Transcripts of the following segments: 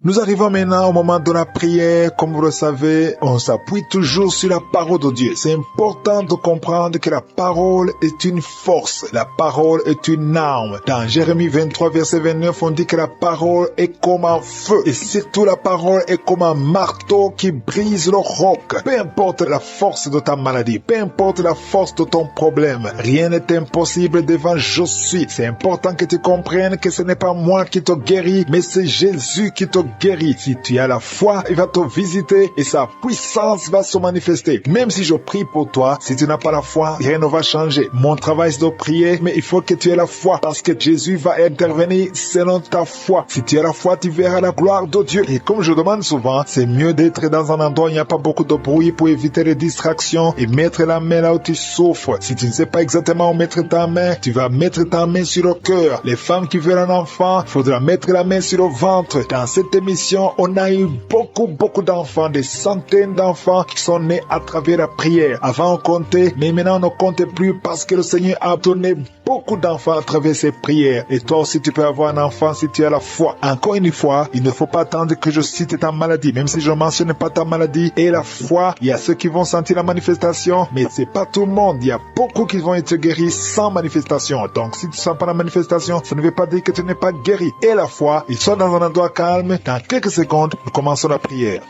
Nous arrivons maintenant au moment de la prière. Comme vous le savez, on s'appuie toujours sur la parole de Dieu. C'est important de comprendre que la parole est une force. La parole est une arme. Dans Jérémie 23, verset 29, on dit que la parole est comme un feu. Et surtout, la parole est comme un marteau qui brise le roc. Peu importe la force de ta maladie, peu importe la force de ton problème, rien n'est impossible devant je suis. C'est important que tu comprennes que ce n'est pas moi qui te guéris, mais c'est Jésus qui te guérit. Si tu as la foi, il va te visiter et sa puissance va se manifester. Même si je prie pour toi, si tu n'as pas la foi, rien ne va changer. Mon travail c'est de prier, mais il faut que tu aies la foi parce que Jésus va intervenir selon ta foi. Si tu as la foi, tu verras la gloire de Dieu. Et comme je demande souvent, c'est mieux d'être dans un endroit où il n'y a pas beaucoup de bruit pour éviter les distractions et mettre la main là où tu souffres. Si tu ne sais pas exactement où mettre ta main, tu vas mettre ta main sur le cœur. Les femmes qui veulent un enfant, il faudra mettre la main sur le ventre. Dans cette émission, on a eu beaucoup d'enfants, des centaines d'enfants qui sont nés à travers la prière. Avant on comptait, mais maintenant on ne compte plus parce que le Seigneur a donné beaucoup d'enfants à travers ces prières. Et toi aussi tu peux avoir un enfant si tu as la foi. Encore une fois, il ne faut pas attendre que je cite ta maladie, même si je ne mentionne pas ta maladie et la foi. Il y a ceux qui vont sentir la manifestation, mais c'est pas tout le monde. Il y a beaucoup qui vont être guéris sans manifestation. Donc si tu ne sens pas la manifestation, ça ne veut pas dire que tu n'es pas guéri. Et la foi, ils sont dans un endroit calme. Dans quelques secondes, nous commençons la prière.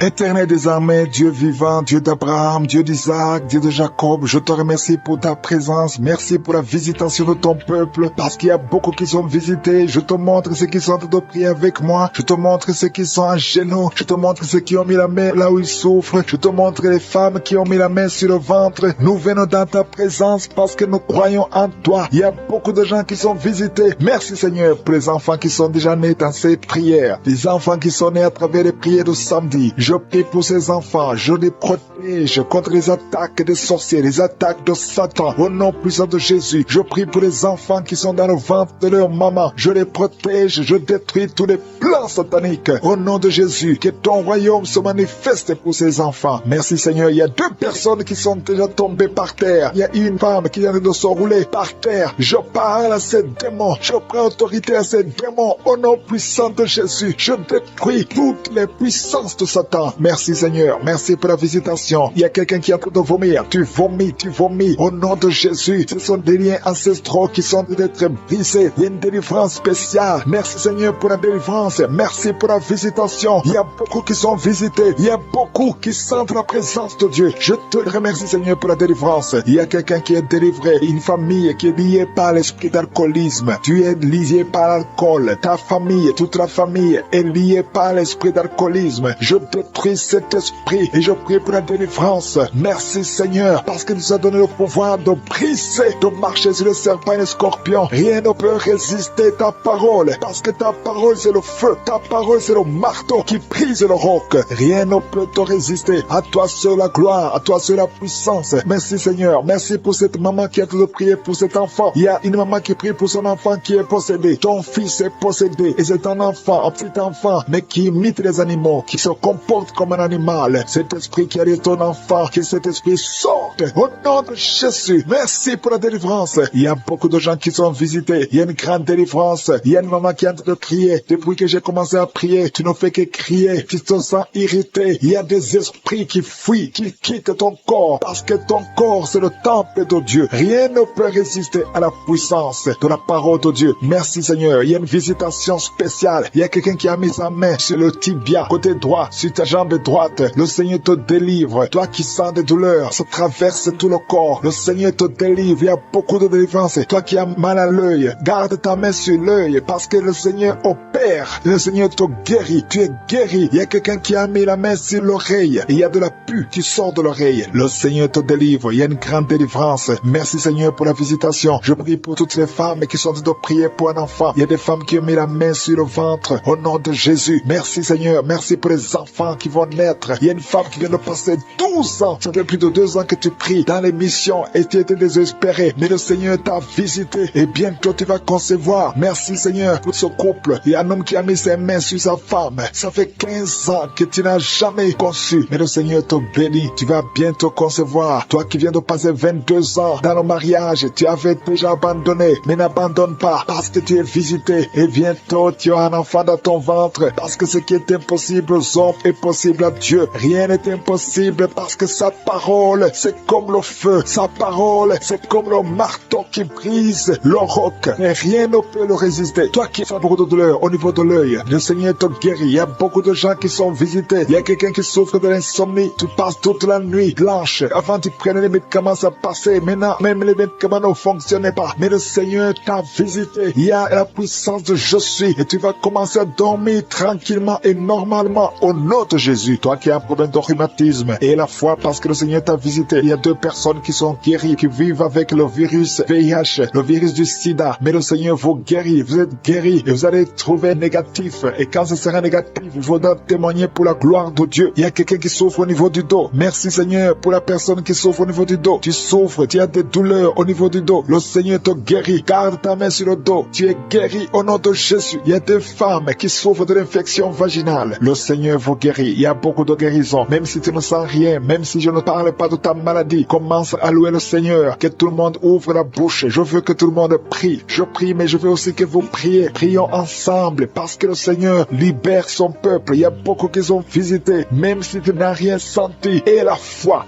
Éternel des armées, Dieu vivant, Dieu d'Abraham, Dieu d'Isaac, Dieu de Jacob, je te remercie pour ta présence. Merci pour la visitation de ton peuple, parce qu'il y a beaucoup qui sont visités. Je te montre ceux qui sont en train de prier avec moi. Je te montre ceux qui sont à genoux. Je te montre ceux qui ont mis la main là où ils souffrent. Je te montre les femmes qui ont mis la main sur le ventre. Nous venons dans ta présence parce que nous croyons en toi. Il y a beaucoup de gens qui sont visités. Merci Seigneur pour les enfants qui sont déjà nés dans cette prière. Les enfants qui sont nés à travers les prières de samedi. Je prie pour ces enfants, je les protège contre les attaques des sorciers, les attaques de Satan. Au nom puissant de Jésus, je prie pour les enfants qui sont dans le ventre de leur maman. Je les protège, je détruis tous les plans sataniques. Au nom de Jésus, que ton royaume se manifeste pour ces enfants. Merci Seigneur, il y a 2 personnes qui sont déjà tombées par terre. Il y a une femme qui vient de se rouler par terre. Je parle à ces démons, je prends autorité à ces démons. Au nom puissant de Jésus, je détruis toutes les puissances de Satan. Merci Seigneur, merci pour la visitation. Il y a quelqu'un qui est en train de vomir. Tu vomis. Au nom de Jésus, ce sont des liens ancestraux qui sont d'être brisés. Il y a une délivrance spéciale. Merci Seigneur pour la délivrance. Merci pour la visitation. Il y a beaucoup qui sont visités. Il y a beaucoup qui sentent la présence de Dieu. Je te remercie Seigneur pour la délivrance. Il y a quelqu'un qui est délivré. Une famille qui est liée par l'esprit d'alcoolisme. Tu es lié par l'alcool. Ta famille, toute la famille est liée par l'esprit d'alcoolisme. Je détruis cet esprit et je prie pour la délivrance. Merci Seigneur, parce que nous a donné le pouvoir de briser, de marcher sur le serpent et le scorpion. Rien ne peut résister ta parole, parce que ta parole c'est le feu, ta parole c'est le marteau qui brise le roc. Rien ne peut te résister. À toi seul la gloire, à toi seul la puissance. Merci Seigneur, merci pour cette maman qui a de prier pour cet enfant. Il y a une maman qui prie pour son enfant qui est possédé. Ton fils est possédé et c'est un enfant, un petit enfant, mais qui imite les animaux, qui se comporte comme un animal. Cet esprit qui est ton enfant, que cet esprit sorte au nom de Jésus. Merci pour la délivrance. Il y a beaucoup de gens qui sont visités. Il y a une grande délivrance. Il y a une maman qui est en train de crier. Depuis que j'ai commencé à prier, tu ne fais que crier. Tu te sens irrité. Il y a des esprits qui fuient, qui quittent ton corps, parce que ton corps c'est le temple de Dieu. Rien ne peut résister à la puissance de la parole de Dieu. Merci Seigneur. Il y a une visitation spéciale. Il y a quelqu'un qui a mis sa main sur le tibia, côté droit, sur ta jambe droite. Le Seigneur te délivre. Toi qui sens des douleurs, ça traverse tout le corps. Le Seigneur te délivre. Il y a beaucoup de délivrance. Toi qui as mal à l'œil, garde ta main sur l'œil parce que le Seigneur opère. Le Seigneur te guérit. Tu es guéri. Il y a quelqu'un qui a mis la main sur l'oreille. Il y a de la pus qui sort de l'oreille. Le Seigneur te délivre. Il y a une grande délivrance. Merci Seigneur pour la visitation. Je prie pour toutes les femmes qui sont en train de prier pour un enfant. Il y a des femmes qui ont mis la main sur le ventre. Au nom de Jésus. Merci Seigneur. Merci pour les enfants qui vont naître. Il y a une femme qui vient de passer 12 ans. Ça fait plus de 2 ans que tu pries dans l'émission et tu étais désespéré. Mais le Seigneur t'a visité et bientôt tu vas concevoir. Merci Seigneur pour ce couple. Il y a un homme qui a mis ses mains sur sa femme. Ça fait 15 ans que tu n'as jamais conçu. Mais le Seigneur te bénit. Tu vas bientôt concevoir. Toi qui viens de passer 22 ans dans le mariage, tu avais déjà abandonné. Mais n'abandonne pas parce que tu es visité. Et bientôt tu auras un enfant dans ton ventre. Parce que ce qui est impossible aux hommes est possible à Dieu. Rien n'est impossible parce que sa parole, c'est comme le feu. Sa parole, c'est comme le marteau qui brise le roc. Et rien ne peut le résister. Toi qui as beaucoup de douleur au niveau de l'œil, le Seigneur te guérit. Il y a beaucoup de gens qui sont visités. Il y a quelqu'un qui souffre de l'insomnie. Tu passes toute la nuit blanche. Avant tu prenais les médicaments, ça passait. Maintenant, même les médicaments ne fonctionnaient pas. Mais le Seigneur t'a visité. Il y a la puissance de je suis. Et tu vas commencer à dormir tranquillement et normalement au nom de Jésus. Toi qui as un problème de rhumatisme et la foi parce que le Seigneur t'a visité. Il y a 2 personnes qui sont guéries, qui vivent avec le virus VIH, le virus du sida. Mais le Seigneur vous guérit. Vous êtes guéris et vous allez trouver négatif. Et quand ce sera négatif, il faudra témoigner pour la gloire de Dieu. Il y a quelqu'un qui souffre au niveau du dos. Merci Seigneur pour la personne qui souffre au niveau du dos. Tu souffres, tu as des douleurs au niveau du dos. Le Seigneur te guérit. Garde ta main sur le dos. Tu es guéri au nom de Jésus. Il y a des femmes qui souffrent de l'infection vaginale. Le Seigneur vous guérit. Il y a beaucoup de guérisons. Même si tu ne sens rien, même si je ne parle pas de ta maladie, commence à louer le Seigneur. Que tout le monde ouvre la bouche. Je veux que tout le monde prie. Je prie, mais je veux aussi que vous priez. Prions ensemble parce que le Seigneur libère son peuple. Il y a beaucoup qui sont visités, même si tu n'as rien senti. Et la foi,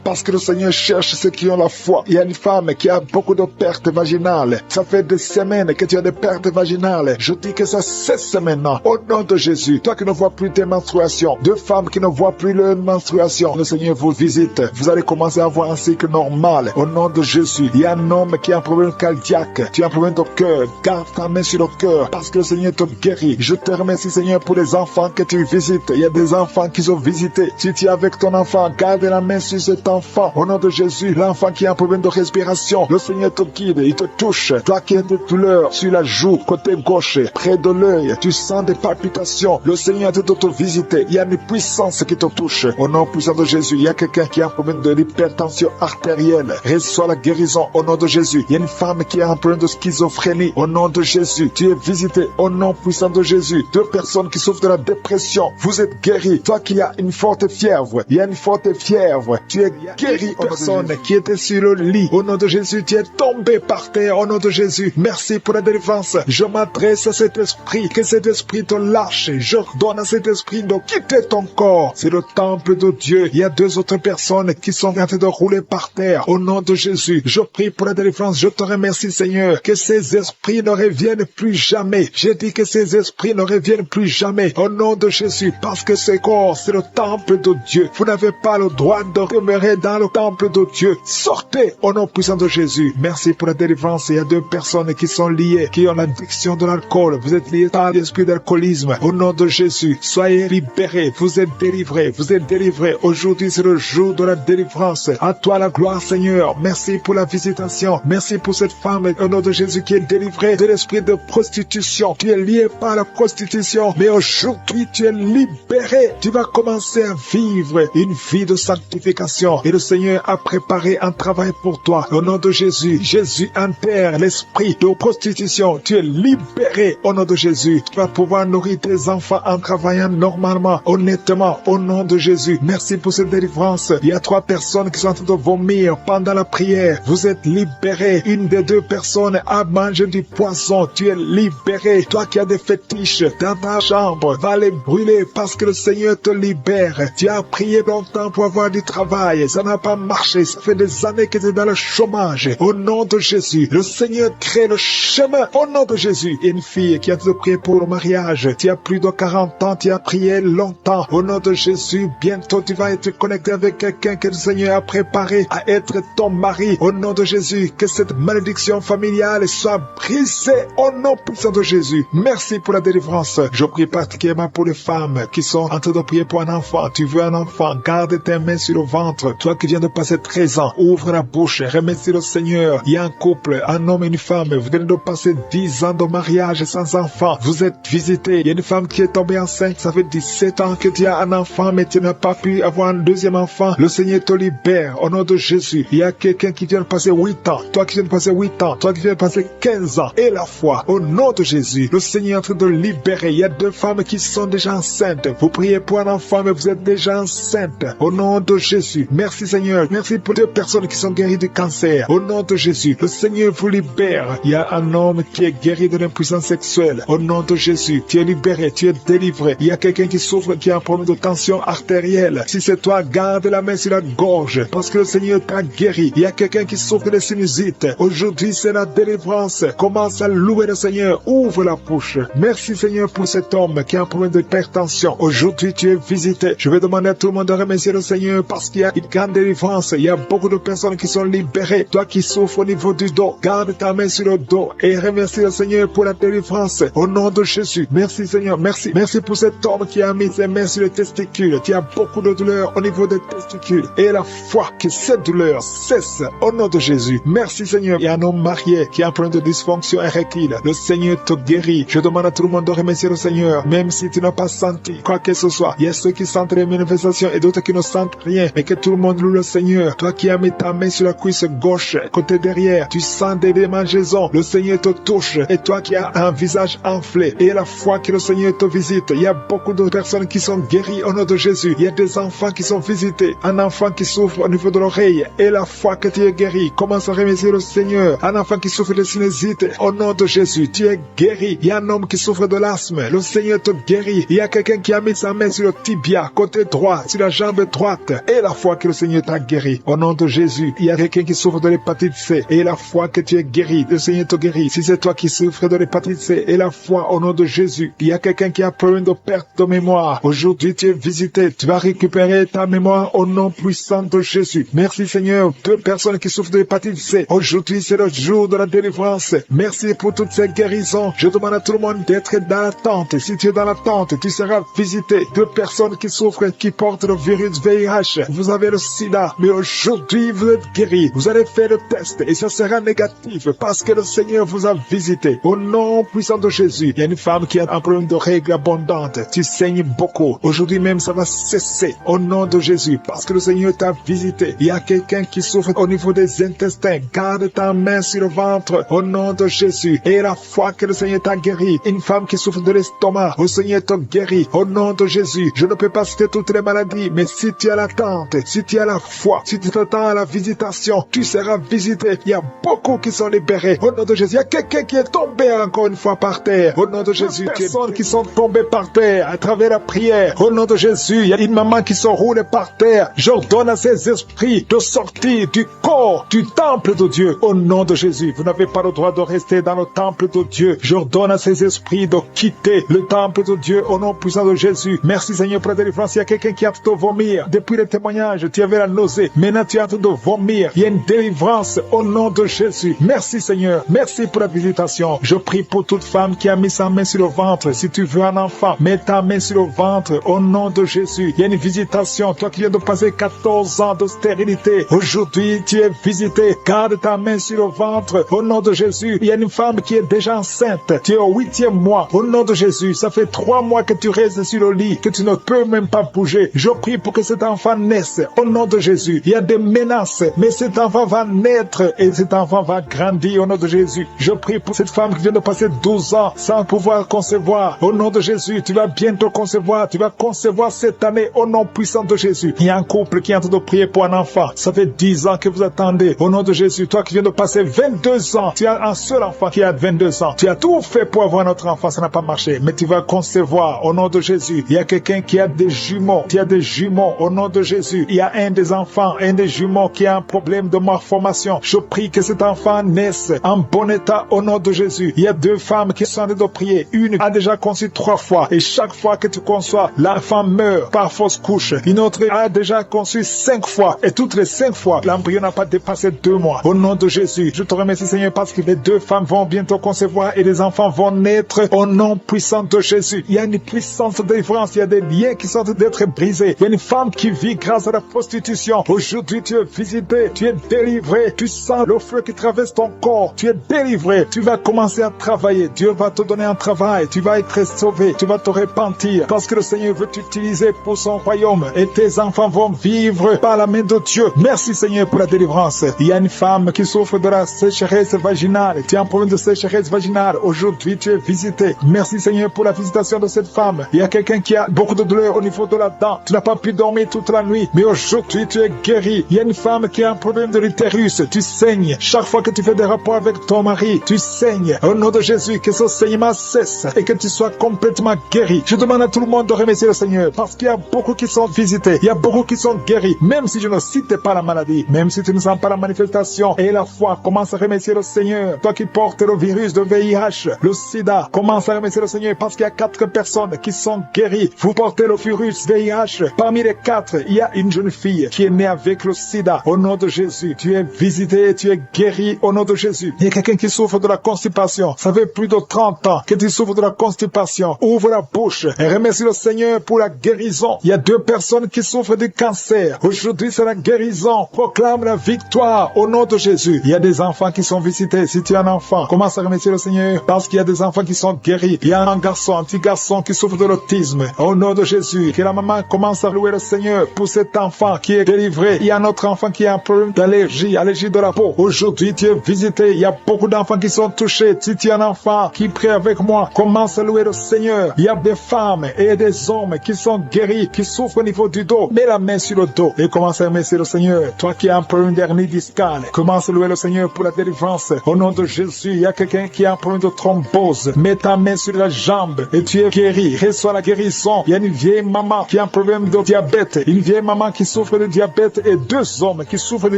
parce que le Seigneur cherche ceux qui ont la foi. Il y a une femme qui a beaucoup de pertes vaginales. Ça fait des semaines que tu as des pertes vaginales. Je dis que ça cesse maintenant. Au nom de Jésus, toi qui ne vois plus tes menstruations, 2 femmes qui ne voient plus leur menstruation, le Seigneur vous visite. Vous allez commencer à avoir un cycle normal. Au nom de Jésus, il y a un homme qui a un problème cardiaque. Tu as un problème de cœur. Garde ta main sur le cœur parce que le Seigneur te guérit. Je te remercie Seigneur pour les enfants que tu visites. Il y a des enfants qui sont visités. Si tu es avec ton enfant, garde la main sur cet enfant. Au nom de Jésus, l'enfant qui a un problème de respiration, le Seigneur te guide, il te touche. Toi qui as des douleurs sur la joue, côté gauche, près de l'œil, tu sens des palpitations. Le Seigneur te visiter. Il y a une puissance qui te touche. Au nom puissant de Jésus, il y a quelqu'un qui a un problème de l'hypertension artérielle. Reçois la guérison au nom de Jésus. Il y a une femme qui a un problème de schizophrénie. Au nom de Jésus, tu es visité. Au nom puissant de Jésus, 2 personnes qui souffrent de la dépression, vous êtes guéris. Toi qui as une forte fièvre, il y a une forte fièvre, tu es guéri. Personne qui était sur le lit, au nom de Jésus, tu es tombé par terre, au nom de Jésus. Merci pour la délivrance. Je m'adresse à cet esprit, que cet esprit te lâche. Je donne à cet esprit de quitter ton corps. C'est le temple de Dieu. Il y a 2 autres personnes qui sont en train de rouler par terre. Au nom de Jésus, je prie pour la délivrance. Je te remercie, Seigneur, que ces esprits ne reviennent plus jamais. J'ai dit que ces esprits ne reviennent plus jamais. Au nom de Jésus, parce que ce corps, c'est le temple de Dieu. Vous n'avez pas le droit de demeurer dans le temple de Dieu. Sortez au nom puissant de Jésus. Merci pour la délivrance. Il y a 2 personnes qui sont liées, qui ont l'addiction de l'alcool. Vous êtes liés par l'esprit d'alcoolisme. Au nom de Jésus, soyez libérés. Vous êtes délivrés. Vous êtes délivrés. Aujourd'hui, c'est le jour de la délivrance. À toi la gloire, Seigneur. Merci pour la visitation. Merci pour cette femme, au nom de Jésus, qui est délivrée de l'esprit de prostitution. Tu es lié par la prostitution. Mais aujourd'hui, tu es libéré. Tu vas commencer à vivre une vie de sanctification. Et le Seigneur a préparé un travail pour toi. Au nom de Jésus, Jésus enterre l'esprit de prostitution. Tu es libéré au nom de Jésus. Tu vas pouvoir nourrir tes enfants en travaillant normalement, honnêtement, au nom de Jésus. Merci pour cette délivrance. Il y a 3 personnes qui sont en train de vomir pendant la prière. Vous êtes libérés. Une des 2 personnes a mangé du poisson. Tu es libéré. Toi qui as des fétiches dans ta chambre, va les brûler parce que le Seigneur te libère. Tu as prié longtemps pour avoir du travail. Ça n'a pas marché. Ça fait des années que tu es dans le chômage. Au nom de Jésus, le Seigneur crée le chemin. Au nom de Jésus, une fille qui a te prié pour le mariage. Tu as plus de 40 ans. Tu as prié longtemps. Au nom de Jésus, bientôt tu vas être connecté avec quelqu'un que le Seigneur a préparé à être ton mari. Au nom de Jésus, que cette malédiction familiale soit brisée. Au nom puissant de Jésus. Merci pour la délivrance. Je prie particulièrement pour les femmes qui sont en train de prier pour un enfant. Tu veux un enfant, garde tes mains sur le ventre. Toi qui viens de passer 13 ans, ouvre la bouche, remercie le Seigneur. Il y a un couple, un homme et une femme. Vous venez de passer 10 ans de mariage sans enfant. Vous êtes visité. Il y a une femme qui est tombée enceinte. Ça fait 17 ans que tu as un enfant, mais tu n'as pas pu avoir un deuxième enfant. Le Seigneur te libère au nom de Jésus. Il y a quelqu'un qui vient de passer 8 ans. Toi qui viens de passer 8 ans. Toi qui viens de passer 15 ans. Et la foi, au nom de Jésus. Le Seigneur est en train de libérer. Il y a 2 femmes qui sont déjà enceintes. Vous priez pour un enfant, mais vous êtes déjà enceinte. Au nom de Jésus. Merci Seigneur. Merci pour 2 personnes qui sont guéries du cancer. Au nom de Jésus. Le Seigneur vous libère. Il y a un homme qui est guéri de l'impuissance sexuelle. Au nom de Jésus. Tu es libéré. Tu es délivré. Il y a quelqu'un qui souffre, qui a un problème de tension artérielle. Si c'est toi, garde la main sur la gorge. Parce que le Seigneur t'a guéri. Il y a quelqu'un qui souffre de sinusite. Aujourd'hui, c'est la délivrance. Commence à louer le Seigneur. Ouvre la bouche. Merci Seigneur pour cet homme qui a un problème d'hypertension. Aujourd'hui, tu es visité. Je vais demander à tout le monde de remercier le Seigneur parce qu'il y a une grande délivrance. Il y a beaucoup de personnes qui sont libérées. Toi qui souffres au niveau du dos, garde ta main sur le dos et remercie le Seigneur pour la délivrance. Au nom de Jésus. Merci Seigneur. Merci. Merci pour cet homme qui a mis ses mains sur les testicules. Tu as beaucoup de douleur au niveau des testicules. Et la foi que cette douleur cesse au nom de Jésus. Merci Seigneur. Il y a un homme marié qui a un problème de dysfonction érectile. Le Seigneur te guérit. Je demande à tout le monde de remercier le Seigneur. Même si tu n'as pas senti quoi que ce soit. Il y a ceux qui sentent les manifestations et d'autres qui ne sentent rien. Mais que tout le monde loue le Seigneur. Toi qui as mis ta main sur la cuisse gauche, côté derrière, tu sens des démangeaisons. Le Seigneur te touche. Et toi qui as un visage enflé. Et la foi que le Seigneur te visite. Il y a beaucoup de personnes qui sont guéries au nom de Jésus. Il y a des enfants qui sont visités. Un enfant qui souffre au niveau de l'oreille. Et la foi que tu es guéri. Commence à remercier le Seigneur. Un enfant qui souffre de sinusite. Au nom de Jésus, tu es guéri. Il y a un homme qui souffre de l'asthme. Le Seigneur te guérit. Il y a quelqu'un qui a mis sa main sur le tibia, côté droit, sur la jambe droite. Et la foi que le Seigneur t'a guéri. Au nom de Jésus, il y a quelqu'un qui souffre de l'hépatite C. Et la foi que tu es guéri. Le Seigneur te guérit. Si c'est toi qui souffres de l'hépatite C, et la foi au nom de Jésus. Il y a quelqu'un qui a peur de perte de mémoire. Aujourd'hui, tu es visité. Tu vas récupérer ta mémoire au nom puissant de Jésus. Merci Seigneur. 2 personnes qui souffrent de l'hépatite C. Aujourd'hui, c'est le jour de la délivrance. Merci pour toutes ces guérisons. Je demande à tout le monde d'être dans l'attente. Si tu es dans l'attente, tu seras visité. 2 personnes qui souffrent, qui portent le virus VIH. Vous avez le sida, mais aujourd'hui, vous êtes guéris. Vous allez faire le test et ça sera négatif parce que le Seigneur vous a visité. Au nom puissant de Jésus, il y a une femme qui a un problème de règles abondantes. Tu saignes beaucoup. Aujourd'hui même, ça va cesser. Au nom de Jésus, parce que le Seigneur t'a visité. Il y a quelqu'un qui souffre au niveau des intestins. Garde ta main sur le ventre. Au nom de Jésus. Et la foi que le Seigneur t'a guéri. Une femme qui souffre de l'estomac. Le Seigneur t'a guéri. Au nom de Jésus. Je ne peux pas citer toutes les maladies, mais si tu as l'attente, si tu as la foi, si tu t'attends à la visitation, tu seras visité. Il y a beaucoup qui sont libérés. Au nom de Jésus. Il y a quelqu'un qui est tombé encore une fois par terre. Au nom de Jésus. Il y a des personnes qui sont tombées par terre à travers la prière. Au nom de Jésus. Il y a une maman qui se roule par terre. J'ordonne à ces esprits de sortir du corps, du temple de Dieu. Au nom de Jésus. Vous n'avez pas le droit de rester dans le temple de Dieu. J'ordonne à ces esprits de quitter le temple de Dieu au nom puissant de Jésus. Merci Seigneur pour la délivrance. Il y a quelqu'un qui a en train de vomir. Depuis le témoignage, tu avais la nausée. Maintenant tu es en train de vomir. Il y a une délivrance au nom de Jésus. Merci Seigneur. Merci pour la visitation. Je prie pour toute femme qui a mis sa main sur le ventre. Si tu veux un enfant, mets ta main sur le ventre au nom de Jésus. Il y a une visitation. Toi qui viens de passer 14 ans de stérilité, aujourd'hui tu es visité. Garde ta main sur le ventre au nom de Jésus. Il y a une femme qui est déjà enceinte. Tu es au 8e mois. Au nom de Jésus. Ça fait 3 mois que tu restes sur le lit, que tu ne peux même pas bouger. Je prie pour que cet enfant naisse au nom de Jésus. Il y a des menaces, mais cet enfant va naître et cet enfant va grandir au nom de Jésus. Je prie pour cette femme qui vient de passer 12 ans sans pouvoir concevoir. Au nom de Jésus, tu vas bientôt concevoir. Tu vas concevoir cette année au nom puissant de Jésus. Il y a un couple qui est en train de prier pour un enfant. Ça fait 10 ans que vous attendez. Au nom de Jésus, toi qui viens de passer 22 ans, tu as un seul enfant qui a 22 ans. Tu as tout fait pour avoir notre enfant, ça n'a pas marché. Mais tu vas concevoir au nom de Jésus. Il y a quelqu'un qui a des jumeaux. Tu as des jumeaux au nom de Jésus. Il y a un des enfants, un des jumeaux qui a un problème de malformation. Je prie que cet enfant naisse en bon état au nom de Jésus. Il y a 2 femmes qui sont en train de prier. Une a déjà conçu 3 fois. Et chaque fois que tu conçois, l'enfant meurt par fausse couche. Une autre a déjà conçu 5 fois. Et toutes les 5 fois, l'embryon n'a pas dépassé 2 mois. Au nom de Jésus, je te remercie Seigneur parce que les 2 femmes vont bientôt concevoir et les enfants vont naître au nom puissant de Jésus. Il y a une puissance de délivrance. Il y a des liens qui sont en train d'être brisés. Il y a une femme qui vit grâce à la prostitution. Aujourd'hui, tu es visité. Tu es délivré. Tu sens le feu qui traverse ton corps. Tu es délivré. Tu vas commencer à travailler. Dieu va te donner un travail. Tu vas être sauvé. Tu vas te repentir parce que le Seigneur veut t'utiliser pour son royaume et tes enfants vont vivre par la main de Dieu. Merci Seigneur pour la délivrance. Il y a une femme qui souffre de la sécheresse vaginale. Tu as un problème de sécheresse vaginale. Aujourd'hui, Aujourd'hui, tu es visité. Merci Seigneur pour la visitation de cette femme. Il y a quelqu'un qui a beaucoup de douleur au niveau de la dent. Tu n'as pas pu dormir toute la nuit, mais aujourd'hui, tu es guéri. Il y a une femme qui a un problème de l'utérus. Tu saignes. Chaque fois que tu fais des rapports avec ton mari, tu saignes. Au nom de Jésus, que ce saignement cesse et que tu sois complètement guéri. Je demande à tout le monde de remercier le Seigneur parce qu'il y a beaucoup qui sont visités. Il y a beaucoup qui sont guéris. Même si je ne cite pas la maladie, même si tu ne sens pas la manifestation et la foi, commence à remercier le Seigneur. Toi qui portes le virus de VIH, le sida, commence à remercier le Seigneur parce qu'il y a 4 personnes qui sont guéries. Vous portez le virus VIH. Parmi les 4, il y a une jeune fille qui est née avec le sida. Au nom de Jésus, tu es visité, tu es guéri au nom de Jésus. Il y a quelqu'un qui souffre de la constipation. Ça fait plus de 30 ans que tu souffres de la constipation. Ouvre la bouche et remercie le Seigneur pour la guérison. Il y a 2 personnes qui souffrent du cancer. Aujourd'hui, c'est la guérison. Proclame la victoire au nom de Jésus. Il y a des enfants qui sont visités. Si tu es un enfant, commence à remercier le Seigneur parce qu'il y a des enfants qui sont guéris. Il y a un petit garçon qui souffre de l'autisme. Au nom de Jésus, que la maman commence à louer le Seigneur pour cet enfant qui est délivré. Il y a un autre enfant qui a un problème d'allergie, allergie de la peau. Aujourd'hui, tu es visité. Il y a beaucoup d'enfants qui sont touchés. Si tu es un enfant qui prie avec moi, commence à louer le Seigneur. Il y a des femmes et des hommes qui sont guéris, qui souffrent au niveau du dos. Mets la main sur le dos et commence à remercier le Seigneur. Toi qui as un problème d'hernie discale, commence à louer le Seigneur pour la délivrance. Au nom de Jésus, il y a quelqu'un qui a un problème de thrombose. Mets ta main sur la jambe et tu es guéri. Reçois la guérison. Il y a une vieille maman qui a un problème de diabète. Une vieille maman qui souffre de diabète et 2 hommes qui souffrent de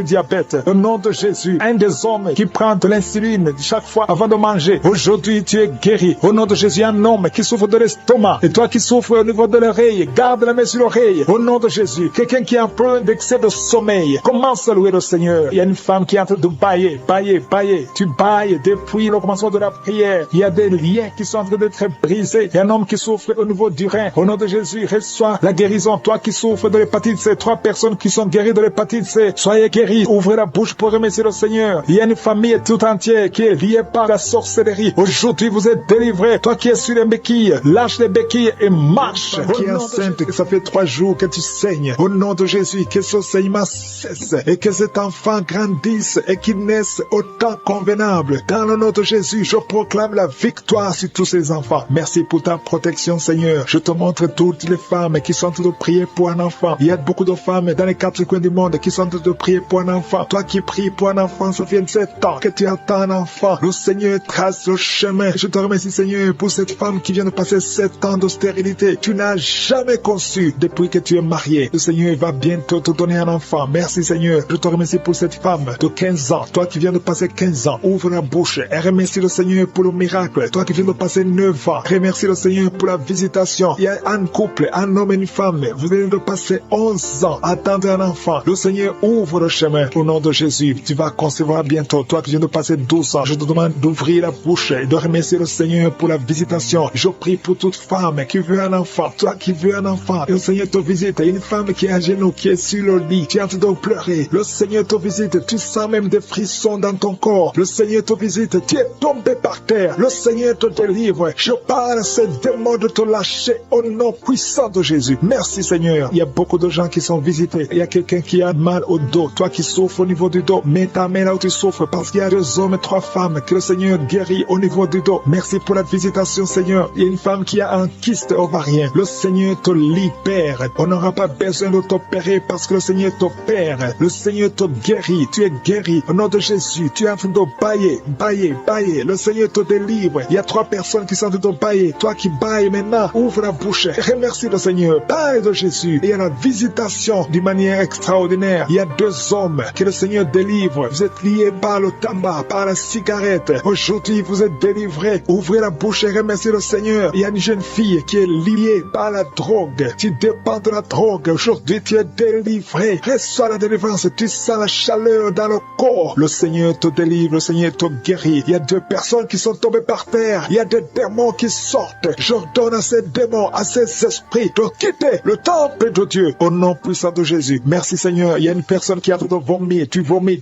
diabète. Au nom de Jésus, un des hommes qui prend de l'insuline chaque fois avant de manger. Aujourd'hui, tu es guéri. Au nom de Jésus, un homme qui souffre de l'estomac. Et toi qui souffres au niveau de l'oreille, garde la main sur l'oreille. Au nom de Jésus, quelqu'un qui a un problème d'excès de sommeil, commence à louer le Seigneur. Il y a une femme qui est en train de bailler. Tu bailles depuis le commencement de la prière. Il y a des liens qui sont en train d'être brisés. Il y a un homme qui souffre au niveau du rein. Au nom de Jésus, reçois la guérison. Toi qui souffres de l'hépatite C, 3 personnes qui sont guéries de l'hépatite C, soyez guéris. Ouvrez la bouche pour remercier le Seigneur. Il y a une famille tout entière qui est liée par la sorcellerie. Aujourd'hui, vous êtes délivrés. Toi qui es sur les béquilles, lâche les béquilles et marche. Qui est enceinte, ça fait 3 jours que tu saignes. Au nom de Jésus, que ce saignement cesse et que cet enfant grandisse et qu'il naisse au temps convenable. Dans le nom de Jésus, je proclame la victoire sur tous ces enfants. Merci pour ta protection, Seigneur. Je te montre toutes les femmes qui sont en train de prier pour un enfant. Il y a beaucoup de femmes dans les 4 coins du monde qui sont en train de prier pour un enfant. Toi qui pries pour un enfant, ça fait 7 ans que tu attends un enfant. Le Seigneur trace le chemin. Je te remercie, Seigneur, pour cette femme qui vient de passer 7 ans de stérilité. Tu n'as jamais conçu depuis que tu es marié. Le Seigneur va bientôt te donner un enfant. Merci, Seigneur. Je te remercie pour cette femme de 15 ans. Toi qui viens de passer 15 ans, ouvre la bouche et remercie le Seigneur pour le miracle. Toi qui viens de passer 9 ans, remercie le Seigneur pour la visitation. Il y a un couple, un homme et une femme. Vous venez de passer 11 ans, attendre un enfant. Le Seigneur ouvre le chemin. Au nom de Jésus, tu vas concevoir bientôt. Toi qui viens de passer 12 ans, je te demande d'ouvrir la bouche et de remercier le Seigneur pour la visitation. Je prie pour toute femme qui veut un enfant. Toi qui veux un enfant, et le Seigneur te visite. Une femme qui est à genoux, qui est sur le lit, tu es en train de pleurer. Le Seigneur te visite. Tu sens même des frissons dans ton corps. Le Seigneur te visite. Tu es tombé par terre. Le Seigneur te délivre. Je parle à ces démons de te lâcher au nom puissant de Jésus. Merci, Seigneur. Il y a beaucoup de gens qui sont visités. Il y a quelqu'un qui a mal au dos. Toi qui souffres au niveau du dos, mets ta main là où tu souffres parce qu'il y a 2 hommes et 3 femmes que le Seigneur guérit au niveau du dos. Merci pour la visitation, Seigneur. Il y a une femme qui a un kyste ovarien. Le Seigneur te libère. On n'aura pas besoin de t'opérer parce que le Seigneur t'opère. Le Seigneur te guérit. Tu es guéri. Au nom de Jésus, tu es en train de bailler. Le Seigneur te délivre. Il y a 3 personnes qui sont en train de bailler. Toi qui bailles maintenant, ouvre la bouche. Remercie le Seigneur. Parle de Jésus. Il y a la visitation d'une manière extraordinaire. Il y a 2 hommes que le Seigneur délivre. Vous êtes liés par le tabac, par la cigarette. Aujourd'hui, vous êtes délivrés. Ouvrez la bouche et remerciez le Seigneur. Il y a une jeune fille qui est liée par la drogue. Tu dépends de la drogue. Aujourd'hui, tu es délivré. Reçois la délivrance. Tu sens la chaleur dans le corps. Le Seigneur te délivre. Le Seigneur te guérit. Il y a 2 personnes qui sont tombées par terre. Il y a des démons qui sortent. J'ordonne à ces démons, à ces esprits de quitter le temple de Dieu au nom puissant de Jésus. Merci, Seigneur. Il y a une personne qui a de vomir. Tu vomis.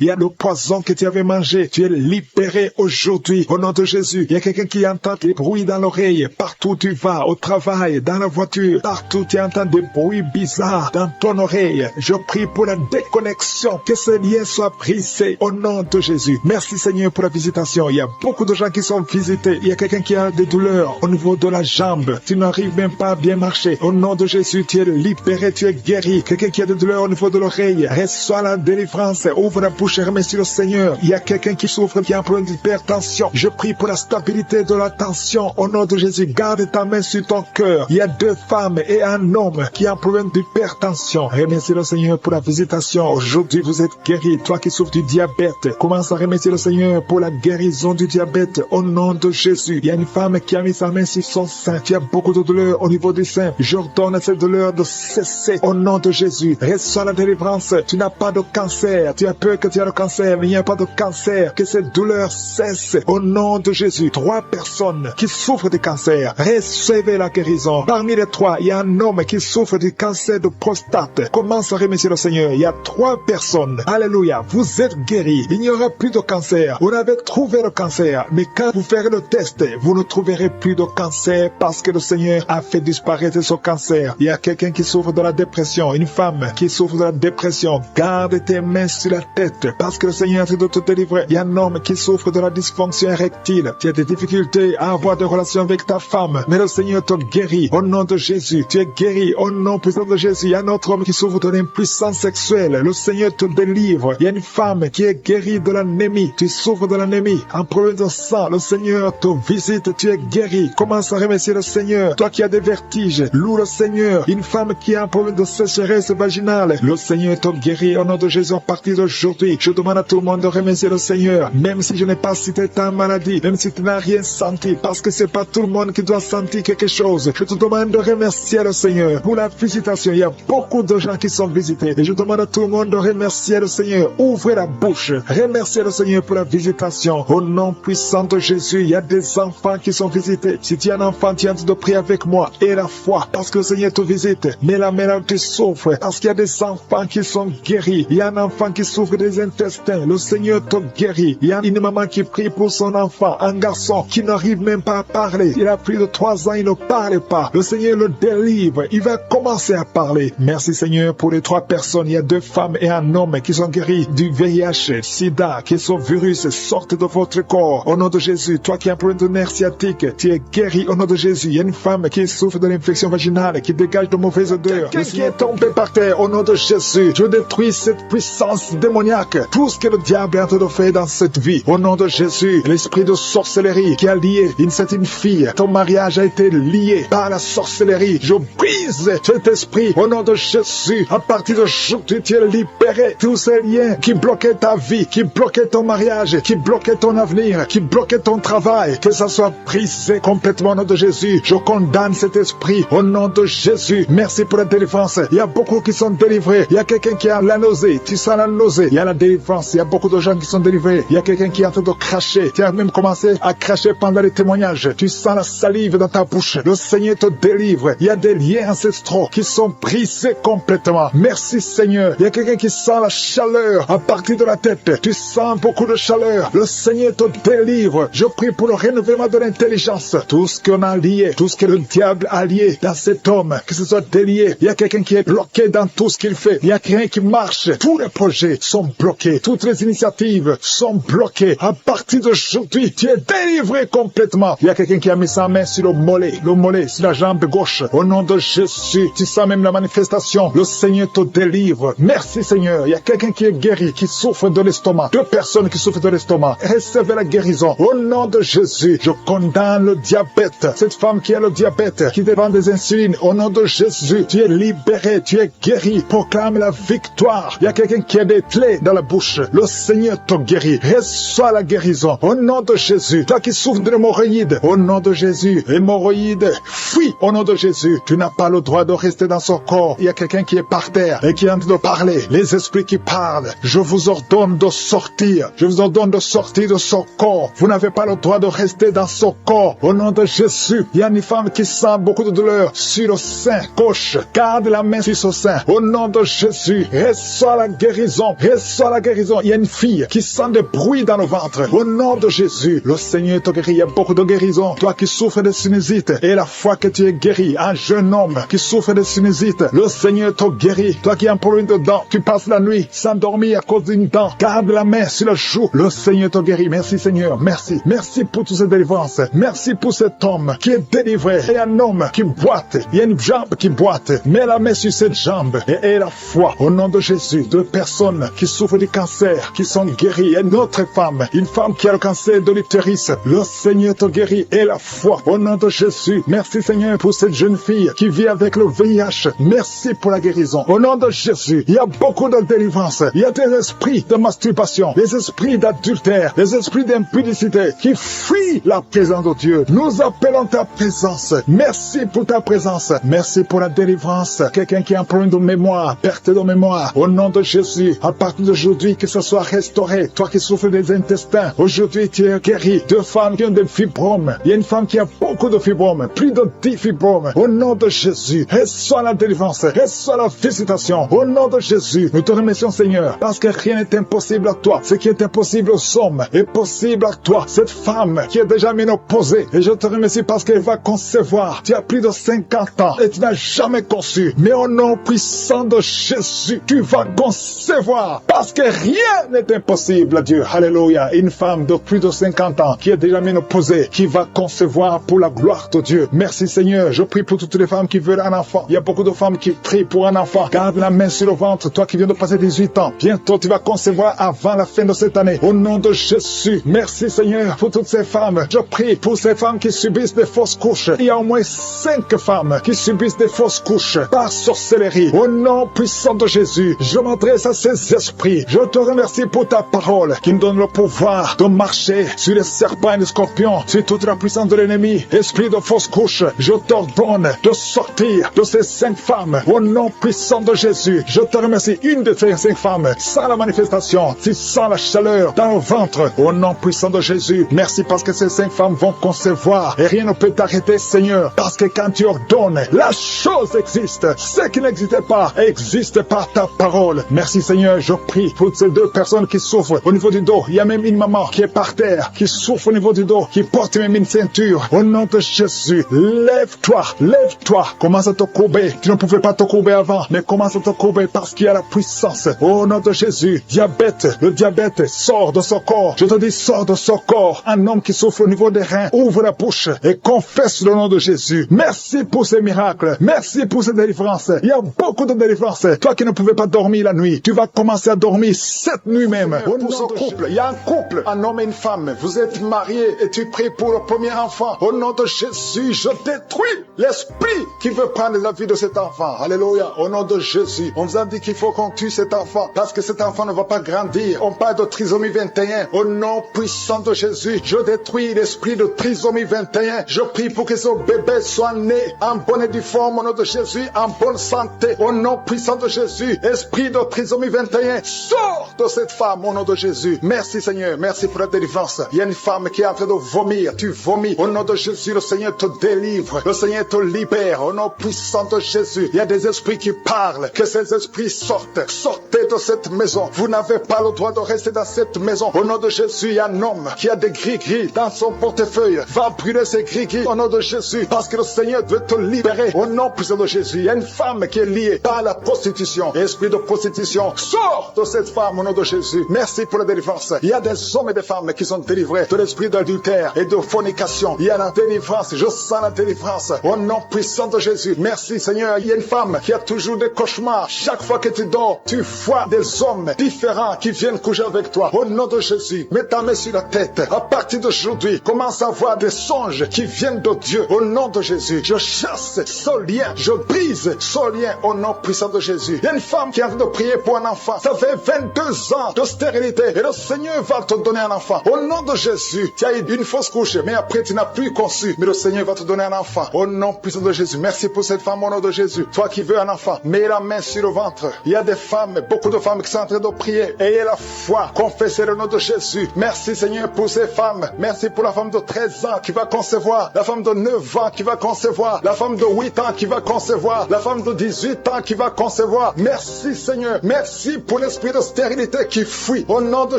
Il y a le poison que tu avais mangé. Tu es libéré aujourd'hui au nom de Jésus. Il y a quelqu'un qui entend des bruits dans l'oreille. Partout où tu vas, au travail, dans la voiture, partout tu entends des bruits bizarres dans ton oreille. Je prie pour la déconnexion. Que ce lien soit brisé au nom de Jésus. Merci, Seigneur, pour la visitation. Il y a beaucoup de gens qui sont sont visités. Il y a quelqu'un qui a des douleurs au niveau de la jambe. Tu n'arrives même pas à bien marcher. Au nom de Jésus, tu es libéré, tu es guéri. Quelqu'un qui a des douleurs au niveau de l'oreille, reçois la délivrance. Ouvre la bouche et remercie le Seigneur. Il y a quelqu'un qui souffre, qui a un problème d'hypertension. Je prie pour la stabilité de la tension. Au nom de Jésus, garde ta main sur ton cœur. Il y a 2 femmes et un homme qui a un problème d'hypertension. Remercie le Seigneur pour la visitation. Aujourd'hui, vous êtes guéri. Toi qui souffres du diabète, commence à remercier le Seigneur pour la guérison du diabète. Au nom de Jésus, il y a une femme qui a mis sa main sur son sein. Tu as beaucoup de douleurs au niveau du sein. J'ordonne à cette douleur de cesser. Au nom de Jésus, reçois la délivrance. Tu n'as pas de cancer. Tu as peur que tu as le cancer, mais il n'y a pas de cancer. Que cette douleur cesse. Au nom de Jésus, 3 personnes qui souffrent de cancer, recevez la guérison. Parmi les 3, il y a un homme qui souffre du cancer de prostate. Commence à remercier le Seigneur. Il y a 3 personnes. Alléluia. Vous êtes guéris. Il n'y aura plus de cancer. Vous avez trouvé le cancer. Mais quand vous ferez le test, vous ne trouverez plus de cancer parce que le Seigneur a fait disparaître ce cancer. Il y a quelqu'un qui souffre de la dépression. Une femme qui souffre de la dépression. Garde tes mains sur la tête parce que le Seigneur est de te délivrer. Il y a un homme qui souffre de la dysfonction érectile. Tu as des difficultés à avoir des relations avec ta femme. Mais le Seigneur te guérit. Au nom de Jésus, tu es guéri. Au nom puissant de Jésus, il y a un autre homme qui souffre de l'impuissance sexuelle. Le Seigneur te délivre. Il y a une femme qui est guérie de l'anémie. Tu souffres de l'anémie. Un problème de sang. Le Seigneur te visite. Tu es guéri. Commence à remercier le Seigneur. Toi qui as des vertiges, loue le Seigneur. Une femme qui a un problème de sécheresse vaginale. Le Seigneur te guérit. Au nom de Jésus, à partir d'aujourd'hui, je demande à tout le monde de remercier le Seigneur. Même si je n'ai pas cité ta maladie, même si tu n'as rien senti, parce que c'est pas tout le monde qui doit sentir quelque chose. Je te demande de remercier le Seigneur pour la visitation. Il y a beaucoup de gens qui sont visités. Et je demande à tout le monde de remercier le Seigneur. Ouvrez la bouche. Remerciez le Seigneur pour la visitation. Au nom puissant de Jésus, il y a des enfants qui sont visités. Si tu es un enfant, tu es en train de prier avec moi. Et la foi, parce que le Seigneur te visite. Mais la mère tu souffres, parce qu'il y a des enfants qui sont guéris. Il y a un enfant qui souffre des intestins. Le Seigneur te guérit. Il y a une maman qui prie pour son enfant. Un garçon qui n'arrive même pas à parler. Il a plus de 3 ans, il ne parle pas. Le Seigneur le délivre. Il va commencer à parler. Merci Seigneur pour les 3 personnes. Il y a 2 femmes et un homme qui sont guéris du VIH, SIDA, que ce virus sorte de votre corps. Au nom de Jésus, toi qui as un problème de nerf sciatique, tu es guéri au nom de Jésus. Il y a une femme qui souffre de l'infection vaginale, qui dégage de mauvaises odeurs. Le Seigneur est tombé par terre au nom de Jésus. Je détruis cette puissance démoniaque. Tout ce que le diable est en train de faire dans cette vie. Au nom de Jésus, l'esprit de sorcellerie qui a lié une certaine fille. Ton mariage a été lié par la sorcellerie. Je brise cet esprit au nom de Jésus. À partir d'aujourd'hui, tu es libéré. Tous ces liens qui bloquaient ta vie, qui bloquaient ton mariage, qui bloquaient ton avenir, qui bloquaient ton travail, que ça soit brisé complètement au nom de Jésus. Je condamne cet esprit au nom de Jésus. Merci pour la délivrance. Il y a beaucoup qui sont délivrés. Il y a quelqu'un qui a la nausée. Tu sens la nausée. Il y a la délivrance. Il y a beaucoup de gens qui sont délivrés. Il y a quelqu'un qui est en train de cracher. Tu as même commencé à cracher pendant les témoignages. Tu sens la salive dans ta bouche. Le Seigneur te délivre. Il y a des liens ancestraux qui sont brisés complètement. Merci Seigneur. Il y a quelqu'un qui sent la chaleur à partir de la tête. Tu sens beaucoup de chaleur. Le Seigneur te délivre. Je prie pour le renouvellement de l'intelligence. Tout ce qu'on a lié, tout ce que le diable a lié dans cet homme, que ce soit délié. Il y a quelqu'un qui est bloqué dans tout ce qu'il fait. Il y a quelqu'un qui marche. Tous les projets sont bloqués. Toutes les initiatives sont bloquées. À partir d'aujourd'hui, tu es délivré complètement. Il y a quelqu'un qui a mis sa main sur le mollet sur la jambe gauche. Au nom de Jésus, tu sens même la manifestation. Le Seigneur te délivre. Merci Seigneur. Il y a quelqu'un qui est guéri, qui souffre de l'estomac. 2 personnes qui souffrent de l'estomac. Recevez la guérison. Au nom de Jésus, je condamne le diabète. Cette femme qui a le diabète, qui dépend des insulines. Au nom de Jésus, tu es libéré, tu es guéri. Proclame la victoire. Il y a quelqu'un qui a des plaies dans la bouche. Le Seigneur te guérit. Reçois la guérison. Au nom de Jésus, toi qui souffres de l'hémorroïde. Au nom de Jésus, hémorroïde, fuis. Au nom de Jésus, tu n'as pas le droit de rester dans son corps. Il y a quelqu'un qui est par terre et qui est en train de parler. Les esprits qui parlent, je vous ordonne de sortir. Je vous ordonne de sortir de son corps. Vous n'avez pas le droit de rester dans son corps. Au nom de Jésus, il y a une femme qui sent beaucoup de douleur sur le sein gauche. Garde la main sur son sein. Au nom de Jésus, reçois la guérison. Reçois la guérison. Il y a une fille qui sent des bruits dans le ventre. Au nom de Jésus, le Seigneur te guérit. Il y a beaucoup de guérison. Toi qui souffres de sinusite et la foi que tu es guéri. Un jeune homme qui souffre de sinusite, le Seigneur te guérit. Toi qui as un problème de dents, tu passes la nuit sans dormir à cause d'une dent. Garde la main sur le joue. Le Seigneur te guérit. Merci Seigneur. Merci. Jésus. Merci pour toutes ces délivrances. Merci pour cet homme qui est délivré. Il y a un homme qui boite. Il y a une jambe qui boite. Mets la main sur cette jambe et aie la foi. Au nom de Jésus, de personnes qui souffrent du cancer, qui sont guéries. Il y a une autre femme, une femme qui a le cancer de l'utérus. Le Seigneur te guérit et la foi. Au nom de Jésus, merci Seigneur pour cette jeune fille qui vit avec le VIH. Merci pour la guérison. Au nom de Jésus, il y a beaucoup de délivrance. Il y a des esprits de masturbation, des esprits d'adultère, des esprits d'impudicité qui fuient la présence de Dieu. Nous appelons ta présence. Merci pour ta présence. Merci pour la délivrance. Quelqu'un qui a un problème de mémoire, perte de mémoire. Au nom de Jésus, à partir d'aujourd'hui, que ce soit restauré. Toi qui souffres des intestins, aujourd'hui tu es guéri. Deux femmes qui ont des fibromes. Il y a une femme qui a beaucoup de fibromes, plus de 10 fibromes. Au nom de Jésus, reçois la délivrance, reçois la visitation. Au nom de Jésus, nous te remercions Seigneur, parce que rien n'est impossible à toi. Ce qui est impossible aux hommes est possible à toi. Cette femme qui est déjà ménopausée, et je te remercie parce qu'elle va concevoir. Tu as plus de 50 ans et tu n'as jamais conçu. Mais au nom puissant de Jésus, tu vas concevoir, parce que rien n'est impossible à Dieu. Alléluia. Une femme de plus de 50 ans qui est déjà ménopausée, qui va concevoir pour la gloire de Dieu. Merci Seigneur. Je prie pour toutes les femmes qui veulent un enfant. Il y a beaucoup de femmes qui prient pour un enfant. Garde la main sur le ventre. Toi qui viens de passer 18 ans, bientôt tu vas concevoir avant la fin de cette année. Au nom de Jésus. Merci Seigneur pour toutes ces femmes. Je prie pour ces femmes qui subissent des fausses couches. Il y a au moins 5 femmes qui subissent des fausses couches par sorcellerie. Au nom puissant de Jésus, je m'adresse à ces esprits. Je te remercie pour ta parole qui nous donne le pouvoir de marcher sur les serpents et les scorpions, sur toute la puissance de l'ennemi. Esprit de fausse couche, je t'ordonne de sortir de ces 5 femmes. Au nom puissant de Jésus, je te remercie. Une de ces 5 femmes, sans la manifestation, tu sens la chaleur dans le ventre. Au nom puissant de Jésus, merci parce que ces 5 femmes vont concevoir et rien ne peut t'arrêter Seigneur, parce que quand tu ordonnes, la chose existe. Ce qui n'existait pas existe par ta parole. Merci Seigneur, je prie pour ces 2 personnes qui souffrent au niveau du dos. Il y a même une maman qui est par terre, qui souffre au niveau du dos, qui porte même une ceinture. Au nom de Jésus, lève-toi, lève-toi. Commence à te courber. Tu ne pouvais pas te courber avant, mais commence à te courber parce qu'il y a la puissance. Au nom de Jésus, diabète, le diabète sort de son corps. Je te dis, sors de son corps. Un homme qui souffre au niveau des reins, ouvre la bouche et confesse le nom de Jésus. Merci pour ces miracles. Merci pour ces délivrances. Il y a beaucoup de délivrances. Toi qui ne pouvais pas dormir la nuit, tu vas commencer à dormir cette nuit même. Pour ce couple, il y a un couple, un homme et une femme. Vous êtes mariés et tu pries pour le premier enfant. Au nom de Jésus, je détruis l'esprit qui veut prendre la vie de cet enfant. Alléluia. Au nom de Jésus, on vous a dit qu'il faut qu'on tue cet enfant parce que cet enfant ne va pas grandir. On parle de trisomie 21. Au nom puissant de Jésus, je détruis l'esprit de trisomie 21. Je prie pour que ce bébé soit né en bonne et due forme. Au nom de Jésus, en bonne santé. Au nom puissant de Jésus, esprit de trisomie 21, sors de cette femme au nom de Jésus. Merci Seigneur, merci pour la délivrance. Il y a une femme qui est en train de vomir. Tu vomis. Au nom de Jésus, le Seigneur te délivre. Le Seigneur te libère. Au nom puissant de Jésus, il y a des esprits qui parlent. Que ces esprits sortent. Sortez de cette maison. Vous n'avez pas le droit de rester dans cette maison. Au nom de Jésus, il y a un homme qui a des gris-gris dans son portefeuille. Va brûler ces gris-gris au nom de Jésus parce que le Seigneur veut te libérer. Au nom puissant de Jésus, il y a une femme qui est liée par la prostitution. Esprit de prostitution, sors de cette femme au nom de Jésus. Merci pour la délivrance. Il y a des hommes et des femmes qui sont délivrés de l'esprit d'adultère et de fornication. Il y a la délivrance. Je sens la délivrance au nom puissant de Jésus. Merci Seigneur. Il y a une femme qui a toujours des cauchemars. Chaque fois que tu dors, tu vois des hommes différents qui viennent coucher avec toi. Au nom de Jésus, mets ta main sur la tête. À partir d'aujourd'hui, commence à voir des songes qui viennent de Dieu. Au nom de Jésus, je chasse ce lien. Je brise ce lien au nom puissant de Jésus. Il y a une femme qui est en train de prier pour un enfant. Ça fait 22 ans de stérilité et le Seigneur va te donner un enfant. Au nom de Jésus, tu as eu une fausse couche, mais après tu n'as plus conçu. Mais le Seigneur va te donner un enfant. Au nom puissant de Jésus. Merci pour cette femme au nom de Jésus. Toi qui veux un enfant, mets la main sur le ventre. Il y a des femmes, beaucoup de femmes qui sont en train de prier. Ayez la foi. Confessez le nom de Jésus. Merci Seigneur pour ces femmes. Merci pour la femme de 13 ans qui va concevoir. La femme de 9 ans qui va concevoir. La femme de 8 ans qui va concevoir. La femme de 18 ans qui va concevoir. Merci Seigneur. Merci pour l'esprit de stérilité qui fuit. Au nom de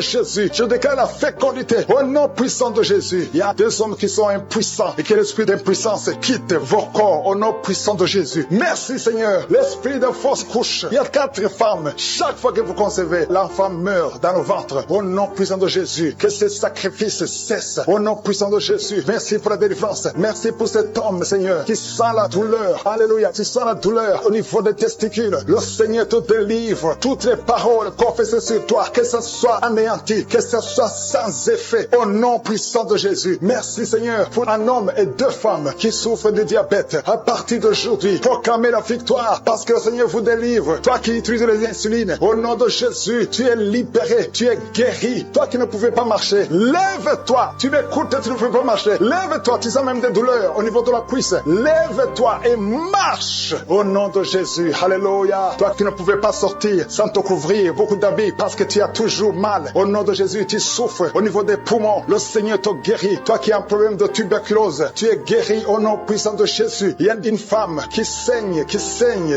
Jésus, je déclare la fécondité. Au nom puissant de Jésus. Il y a des hommes qui sont impuissants et que l'esprit d'impuissance quitte vos corps. Au nom puissant de Jésus. Merci Seigneur. L'esprit de fausse couche. Il y a 4 femmes. Chaque fois que vous concevez, l'enfant meurt dans le ventre. Au nom puissant de Jésus. Que ce sacrifice sévices cessent. Au nom puissant de Jésus, merci pour la délivrance. Merci pour cet homme, Seigneur, qui sent la douleur. Alléluia, tu sens la douleur au niveau des testicules. Le Seigneur te délivre. Toutes les paroles confessées sur toi, que ce soit anéanti, que ce soit sans effet. Au nom puissant de Jésus, merci Seigneur pour un homme et 2 femmes qui souffrent de diabète. À partir d'aujourd'hui, proclamez la victoire parce que le Seigneur vous délivre. Toi qui utilises les insulines, au nom de Jésus, tu es libéré, tu es guéri. Toi qui ne pouvais pas marcher, lève-toi. Tu m'écoutes, tu ne peux pas marcher. Lève-toi, tu sens même des douleurs au niveau de la cuisse. Lève-toi et marche au nom de Jésus. Alléluia. Toi qui ne pouvais pas sortir sans te couvrir beaucoup d'habits parce que tu as toujours mal. Au nom de Jésus, tu souffres au niveau des poumons. Le Seigneur te guérit. Toi qui as un problème de tuberculose, tu es guéri au nom puissant de Jésus. Il y a une femme qui saigne.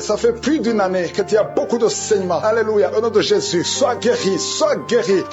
Ça fait plus d'une année que tu as beaucoup de saignements. Alléluia. Au nom de Jésus, sois guéri.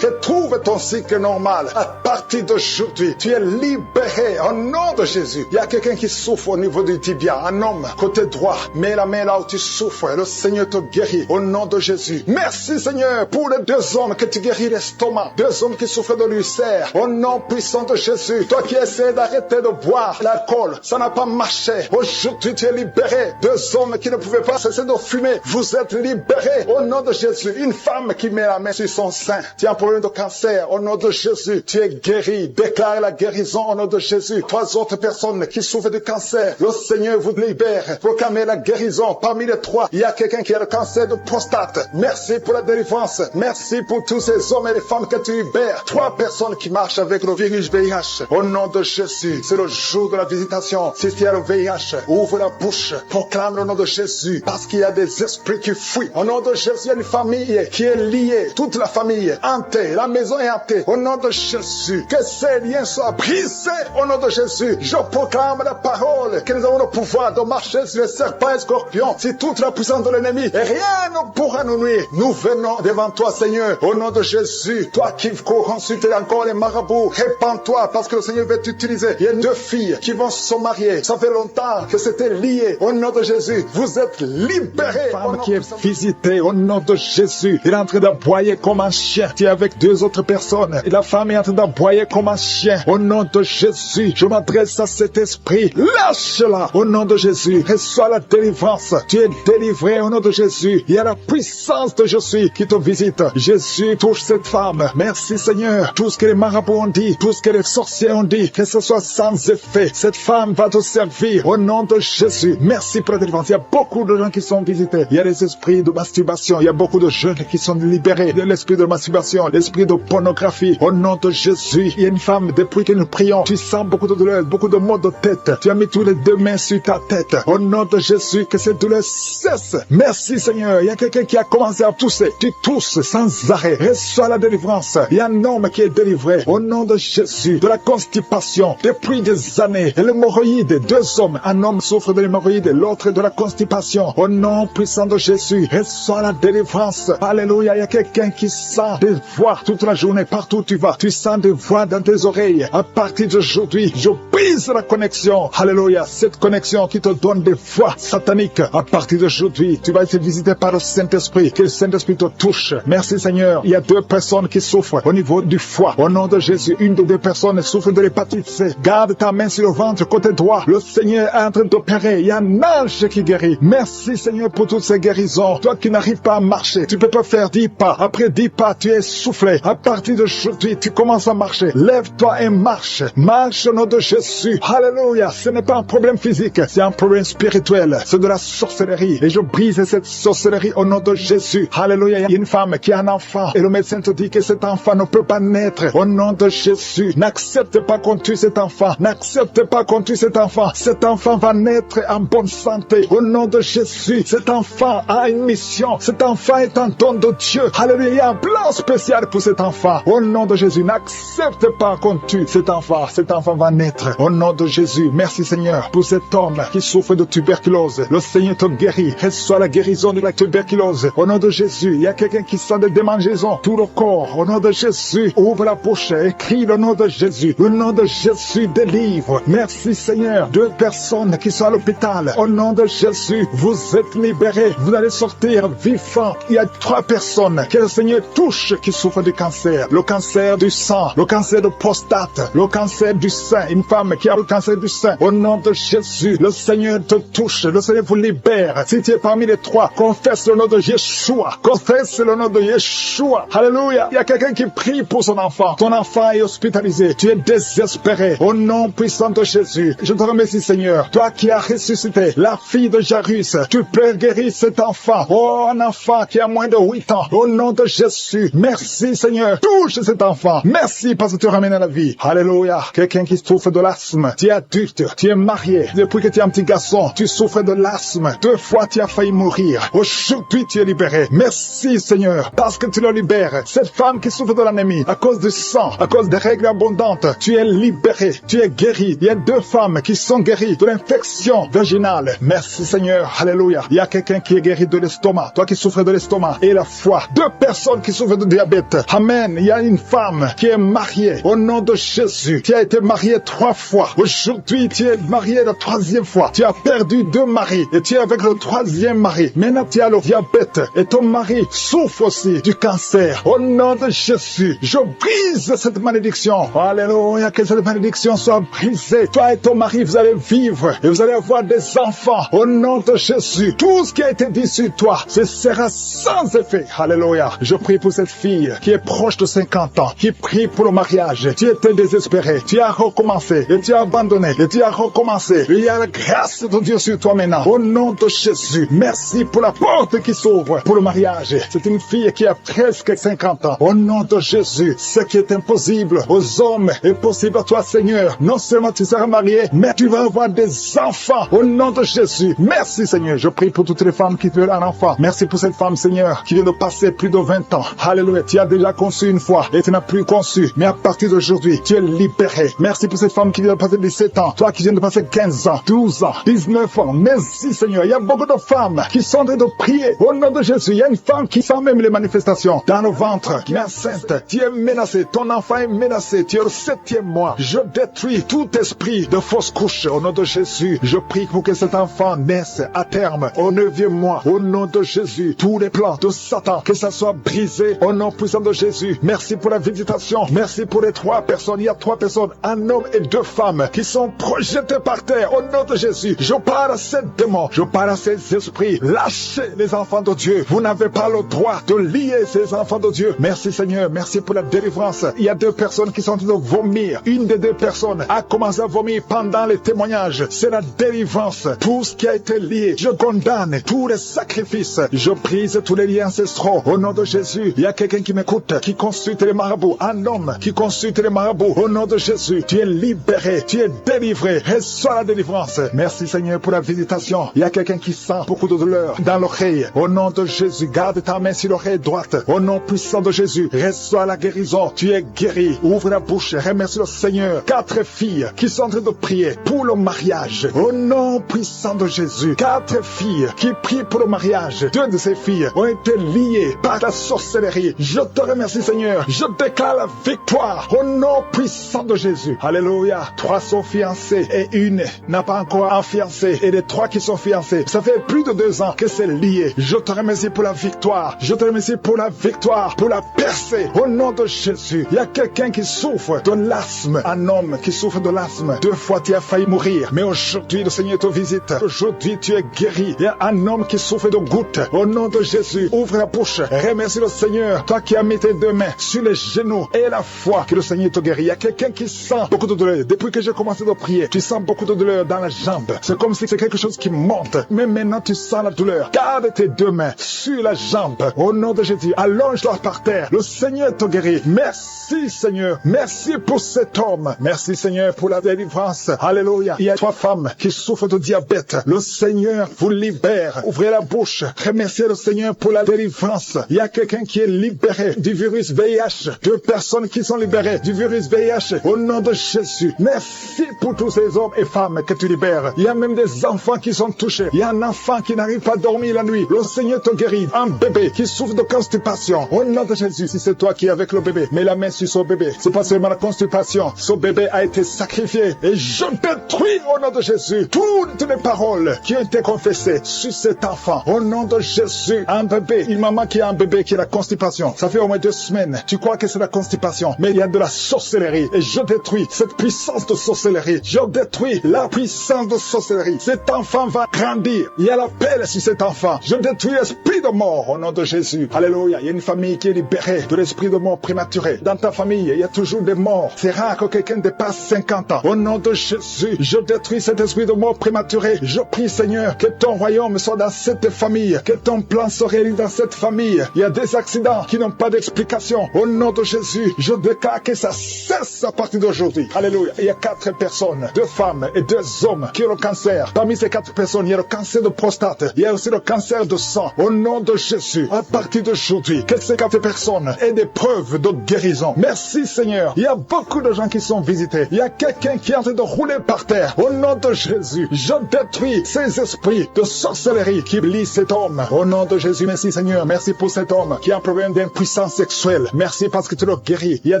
Retrouve ton cycle normal. À partir d'aujourd'hui, tu es libéré au nom de Jésus. Il y a quelqu'un qui souffre au niveau du tibia. Un homme, côté droit. Mets la main là où tu souffres. Le Seigneur te guérit au nom de Jésus. Merci Seigneur pour les 2 hommes que tu guéris l'estomac. 2 hommes qui souffrent de l'ulcère. Au nom puissant de Jésus. Toi qui essaies d'arrêter de boire l'alcool, ça n'a pas marché. Aujourd'hui tu es libéré. 2 hommes qui ne pouvaient pas cesser de fumer. Vous êtes libérés au nom de Jésus. Une femme qui met la main sur son sein. Tu as un problème de cancer. Au nom de Jésus, tu es guéri. Déclare la guérison au nom de Jésus. 3 autres personnes qui souffrent de cancer. Le Seigneur vous libère. Proclamez la guérison. Parmi les 3, il y a quelqu'un qui a le cancer de prostate. Merci pour la délivrance. Merci pour tous ces hommes et les femmes que tu libères. 3 personnes qui marchent avec le virus VIH. Au nom de Jésus, c'est le jour de la visitation. Si tu as le VIH, ouvre la bouche. Proclame le nom de Jésus. Parce qu'il y a des esprits qui fuient. Au nom de Jésus, il y a une famille qui est liée. Toute la famille hantée. La maison est hantée. Au nom de Jésus, que ces liens soient brisés. Au nom de Jésus, je proclame la parole que nous avons le pouvoir de marcher sur les serpents et scorpions. Si toute la puissance de l'ennemi, et rien ne pourra nous nuire. Nous venons devant toi, Seigneur, au nom de Jésus. Toi qui consultes encore les marabouts, répands-toi parce que le Seigneur veut t'utiliser. Il y a 2 filles qui vont se marier. Ça fait longtemps que c'était lié. Au nom de Jésus, vous êtes libérés. Femme qui est visitée au nom de Jésus. Il est en train d'aboyer comme un chien. Tu es avec 2 autres personnes. Et la femme est en train d'aboyer comme un chien. Au nom de Jésus, je m'adresse à cet esprit. Lâche-la au nom de Jésus. Reçois la délivrance. Tu es délivré au nom de Jésus. Il y a la puissance de Jésus qui te visite. Jésus touche cette femme. Merci Seigneur. Tout ce que les marabouts ont dit, tout ce que les sorciers ont dit, que ce soit sans effet. Cette femme va te servir au nom de Jésus. Merci pour la délivrance. Il y a beaucoup de gens qui sont visités. Il y a des esprits de masturbation. Il y a beaucoup de jeunes qui sont libérés de l'esprit de masturbation, l'esprit de pornographie. Au nom de Jésus, il y a une femme, depuis que nous prions, tu sens beaucoup de douleur, beaucoup de maux de tête. Tu as mis tous les 2 mains sur ta tête. Au nom de Jésus, que cette douleur cesse. Merci Seigneur. Il y a quelqu'un qui a commencé à tousser. Tu tousses sans arrêt. Reçois la délivrance. Il y a un homme qui est délivré. Au nom de Jésus, de la constipation depuis des années. Et l'hémorroïde, 2 hommes. Un homme souffre de l'hémorroïde, l'autre de la constipation. Au nom puissant de Jésus, reçois la délivrance. Alléluia. Il y a quelqu'un qui sent des voix toute la journée, partout où tu vas. Tu sens des voix dans tes oreilles. À partir d'aujourd'hui, je brise la connexion. Alléluia. Cette connexion qui te donne des voix sataniques. À partir d'aujourd'hui, tu vas être visité par le Saint-Esprit. Que le Saint-Esprit te touche. Merci Seigneur. Il y a 2 personnes qui souffrent au niveau du foie. Au nom de Jésus, une de 2 personnes souffre de l'hépatite C. Garde ta main sur le ventre côté droit. Le Seigneur est en train d'opérer. Il y a un ange qui guérit. Merci Seigneur pour toutes ces guérisons. Toi qui n'arrives pas à marcher, tu peux pas faire 10 pas. Après 10 pas, tu es soufflé. À partir d'aujourd'hui, tu commences à marcher. Lève-toi et marche. Marche au nom de Jésus. Alléluia. Ce n'est pas un problème physique, c'est un problème spirituel. C'est de la sorcellerie. Et je brise cette sorcellerie au nom de Jésus. Alléluia. Il y a une femme qui a un enfant et le médecin te dit que cet enfant ne peut pas naître. Au nom de Jésus, n'accepte pas qu'on tue cet enfant. N'accepte pas qu'on tue cet enfant. Cet enfant va naître en bonne santé. Au nom de Jésus, cet enfant a une mission. Cet enfant est un don de Dieu. Alléluia. Il y a un plan spécial pour cet enfant. Au nom de Jésus, n'accepte pas qu'on tue cet enfant. Cet enfant va naître. Au nom de Jésus, merci Seigneur pour cet homme qui souffre de tuberculose. Le Seigneur te guérit. Reçois la guérison de la tuberculose. Au nom de Jésus, il y a quelqu'un qui sent des démangeaisons. Tout le corps, au nom de Jésus, ouvre la bouche et crie le nom de Jésus. Le nom de Jésus délivre. Merci Seigneur. 2 personnes qui sont à l'hôpital. Au nom de Jésus, vous êtes libérés. Vous allez sortir vivants. Il y a 3 personnes que le Seigneur touche qui souffrent du cancer. Le cancer du sang, le cancer de prostate, le cancer du sein. Une femme qui a le cancer du sein. Au nom de Jésus, le Seigneur te touche. Le Seigneur vous libère. Si tu es parmi les 3, confesse le nom de Yeshua. Confesse le nom de Yeshua. Alléluia. Il y a quelqu'un qui prie pour son enfant. Ton enfant est hospitalisé. Tu es désespéré. Au nom puissant de Jésus, je te remercie Seigneur. Toi qui as ressuscité la fille de Jairus, tu peux guérir cet enfant. Oh, un enfant qui a moins de 8 ans. Au nom de Jésus, merci Seigneur. Touche cet enfant. Merci parce que tu ramènes à la vie. Alléluia. Quelqu'un qui souffre de l'asthme. Tu es adulte. Tu es marié. Depuis que tu es un petit garçon, tu souffres de l'asthme. 2 fois tu as failli mourir. Aujourd'hui tu es libéré. Merci Seigneur parce que tu le libères. Cette femme qui souffre de l'anémie à cause du sang, à cause des règles abondantes, tu es libéré. Tu es guéri. Il y a 2 femmes qui sont guéries de l'infection vaginale. Merci Seigneur. Alléluia. Il y a quelqu'un qui est guéri de l'estomac. Toi qui souffres de l'estomac et la foie. 2 personnes qui souffrent de diabète. Amen. Il y a une femme qui est mariée. Au nom de Jésus. Tu as été mariée 3 fois. Aujourd'hui, tu es mariée la 3e fois. Tu as perdu 2 maris et tu es avec le 3e mari. Maintenant, tu as le diabète et ton mari souffre aussi du cancer. Au nom de Jésus, je brise cette malédiction. Alléluia. Que cette malédiction soit brisée. Toi et ton mari, vous allez vivre et vous allez avoir des enfants. Au nom de Jésus, tout ce qui a été dit sur toi, ce sera sans effet. Alléluia. Je prie pour cette fille qui est proche de 50 ans, qui prie pour le mariage. Tu étais désespéré. Tu as recommencé et tu as abandonné et tu as recommencé. Il y a la grâce de Dieu sur toi maintenant. Au nom de Jésus, merci pour la porte qui s'ouvre pour le mariage. C'est une fille qui a presque 50 ans. Au nom de Jésus, ce qui est impossible aux hommes est possible à toi, Seigneur. Non seulement tu seras marié, mais tu vas avoir des enfants. Au nom de Jésus, merci Seigneur. Je prie pour toutes les femmes qui veulent un enfant. Merci pour cette femme, Seigneur, qui vient de passer plus de 20 ans. Alléluia. Tu as déjà conçu une fois et tu n'as plus conçu. Mais à partir d'aujourd'hui, tu es libéré. Merci pour cette femme qui vient de passer 17 ans. Toi qui viens de passer 15 ans, 12 ans, 19 ans. Merci Seigneur. Il y a beaucoup de femmes qui sont en train de prier. Au nom de Jésus, il y a une femme qui sent même les manifestations dans le ventre, qui est enceinte. Tu es menacé. Ton enfant est menacé. Tu es au 7e mois. Je détruis tout esprit de fausse couche. Au nom de Jésus, je prie pour que cet enfant naisse à terme au 9e mois. Au nom de Jésus, tous les plans de Satan, que ça soit brisé au nom puissant de Jésus. Merci pour la visitation. Merci pour les 3 personnes. Il y a 3 personnes, un homme et 2 femmes qui sont projetées par terre. Au nom de Jésus, je parle à ces démons. Je parle à ces esprits. Lâchez les enfants de Dieu. Vous n'avez pas le droit de lier ces enfants de Dieu. Merci Seigneur. Merci pour la délivrance. Il y a 2 personnes qui sont en train de vomir. Une des 2 personnes a commencé à vomir pendant les témoignages. C'est la délivrance. Tout ce qui a été lié, je condamne tous les sacrifices. Je brise tous les liens ancestraux. Au nom de Jésus, il y a quelqu'un qui m'écoute, qui consulte les marabouts. Un homme qui consulte les marabouts. Au nom de Jésus, tu es libéré, tu es délivré. Reçois la délivrance. Merci Seigneur pour la visitation. Il y a quelqu'un qui sent beaucoup de douleur dans l'oreille. Au nom de Jésus, garde ta main sur l'oreille droite. Au nom puissant de Jésus, reçois la guérison. Tu es guéri. Ouvre la bouche. Remercie le Seigneur. 4 filles qui sont en train de prier pour le mariage. Au nom puissant de Jésus. 4 filles qui prient pour le mariage. 2 de ces filles ont été liées par la sorcellerie. Je te remercie Seigneur. Je déclare la victoire au nom puissant de Jésus. Alléluia. 3 sont fiancées et une n'a pas encore un fiancé. Et les 3 qui sont fiancés, ça fait plus de 2 ans que c'est lié. Je te remercie pour la victoire. Je te remercie pour la victoire, pour la percée. Au nom de Jésus. Il y a quelqu'un qui souffre de l'asthme. Un homme qui souffre de l'asthme. 2 fois tu as failli mourir. Mais aujourd'hui le Seigneur te visite. Aujourd'hui tu es guéri. Il y a un homme qui souffre de gouttes. Au nom de Jésus, ouvre la bouche. Remercie le Seigneur. Toi qui as mis tes 2 mains sur les genoux et la foi que le Seigneur te guérit. Il y a quelqu'un qui sent beaucoup de douleur. Depuis que j'ai commencé de prier, tu sens beaucoup de douleur dans la jambe. C'est comme si c'est quelque chose qui monte. Mais maintenant tu sens la douleur. Garde tes 2 mains sur la jambe. Au nom de Jésus, allonge-la par terre. Le Seigneur te guérit. Merci Seigneur. Merci pour cet homme. Merci Seigneur pour la délivrance. Alléluia. Il y a 3 femmes qui souffrent de diabète. Le Seigneur vous libère. Ouvrez la bouche. Remerciez le Seigneur pour la délivrance. Il y a quelqu'un qui est libéré du virus VIH. 2 personnes qui sont libérées du virus VIH. Au nom de Jésus, Merci pour tous ces hommes et femmes que tu libères. Il y a même des enfants qui sont touchés. Il y a un enfant qui n'arrive pas à dormir la nuit. Le Seigneur te guérit. Un bébé qui souffre de constipation. Au nom de Jésus, si c'est toi qui es avec le bébé, mets la main sur son bébé. C'est pas seulement la constipation. Son bébé a été sacrifié. Et je détruis au nom de Jésus toutes les paroles qui ont été confessées sur cet enfant. Au nom de Jésus, un bébé, une maman qui a un bébé qui a la constipation. Ça fait au moins 2 semaines. Tu crois que c'est la constipation, mais il y a de la sorcellerie. Et je détruis cette puissance de sorcellerie. Je détruis la puissance de sorcellerie. Cet enfant va grandir. Il y a l'appel sur cet enfant. Je détruis l'esprit de mort au nom de Jésus. Alléluia. Il y a une famille qui est libérée de l'esprit de mort prématuré. Dans ta famille, il y a toujours des morts. C'est rare que quelqu'un dépasse 50 ans. Au nom de Jésus, je détruis cet esprit de mort prématuré. Je prie, Seigneur, que ton royaume soit dans cette famille. Que ton plan se réalise dans cette famille. Il y a des accidents qui n'ont pas d'explication. Au nom de Jésus, je déclare que ça cesse à partir d'aujourd'hui. Alléluia. Il y a 4 personnes, 2 femmes et 2 hommes qui ont le cancer. Parmi ces 4 personnes, il y a le cancer de prostate. Il y a aussi le cancer de sang. Au nom de Jésus, à partir d'aujourd'hui, que ces 4 personnes aient des preuves de guérison. Merci Seigneur. Il y a beaucoup de gens qui sont visités. Il y a quelqu'un qui est en train de rouler par terre. Au nom de Jésus, je détruis ces esprits de sorcellerie qui lient cet homme. Au nom de Jésus, merci Seigneur. Merci pour cet homme qui a un problème d'impuissance sexuelle. Merci parce que tu le guéris. Il y a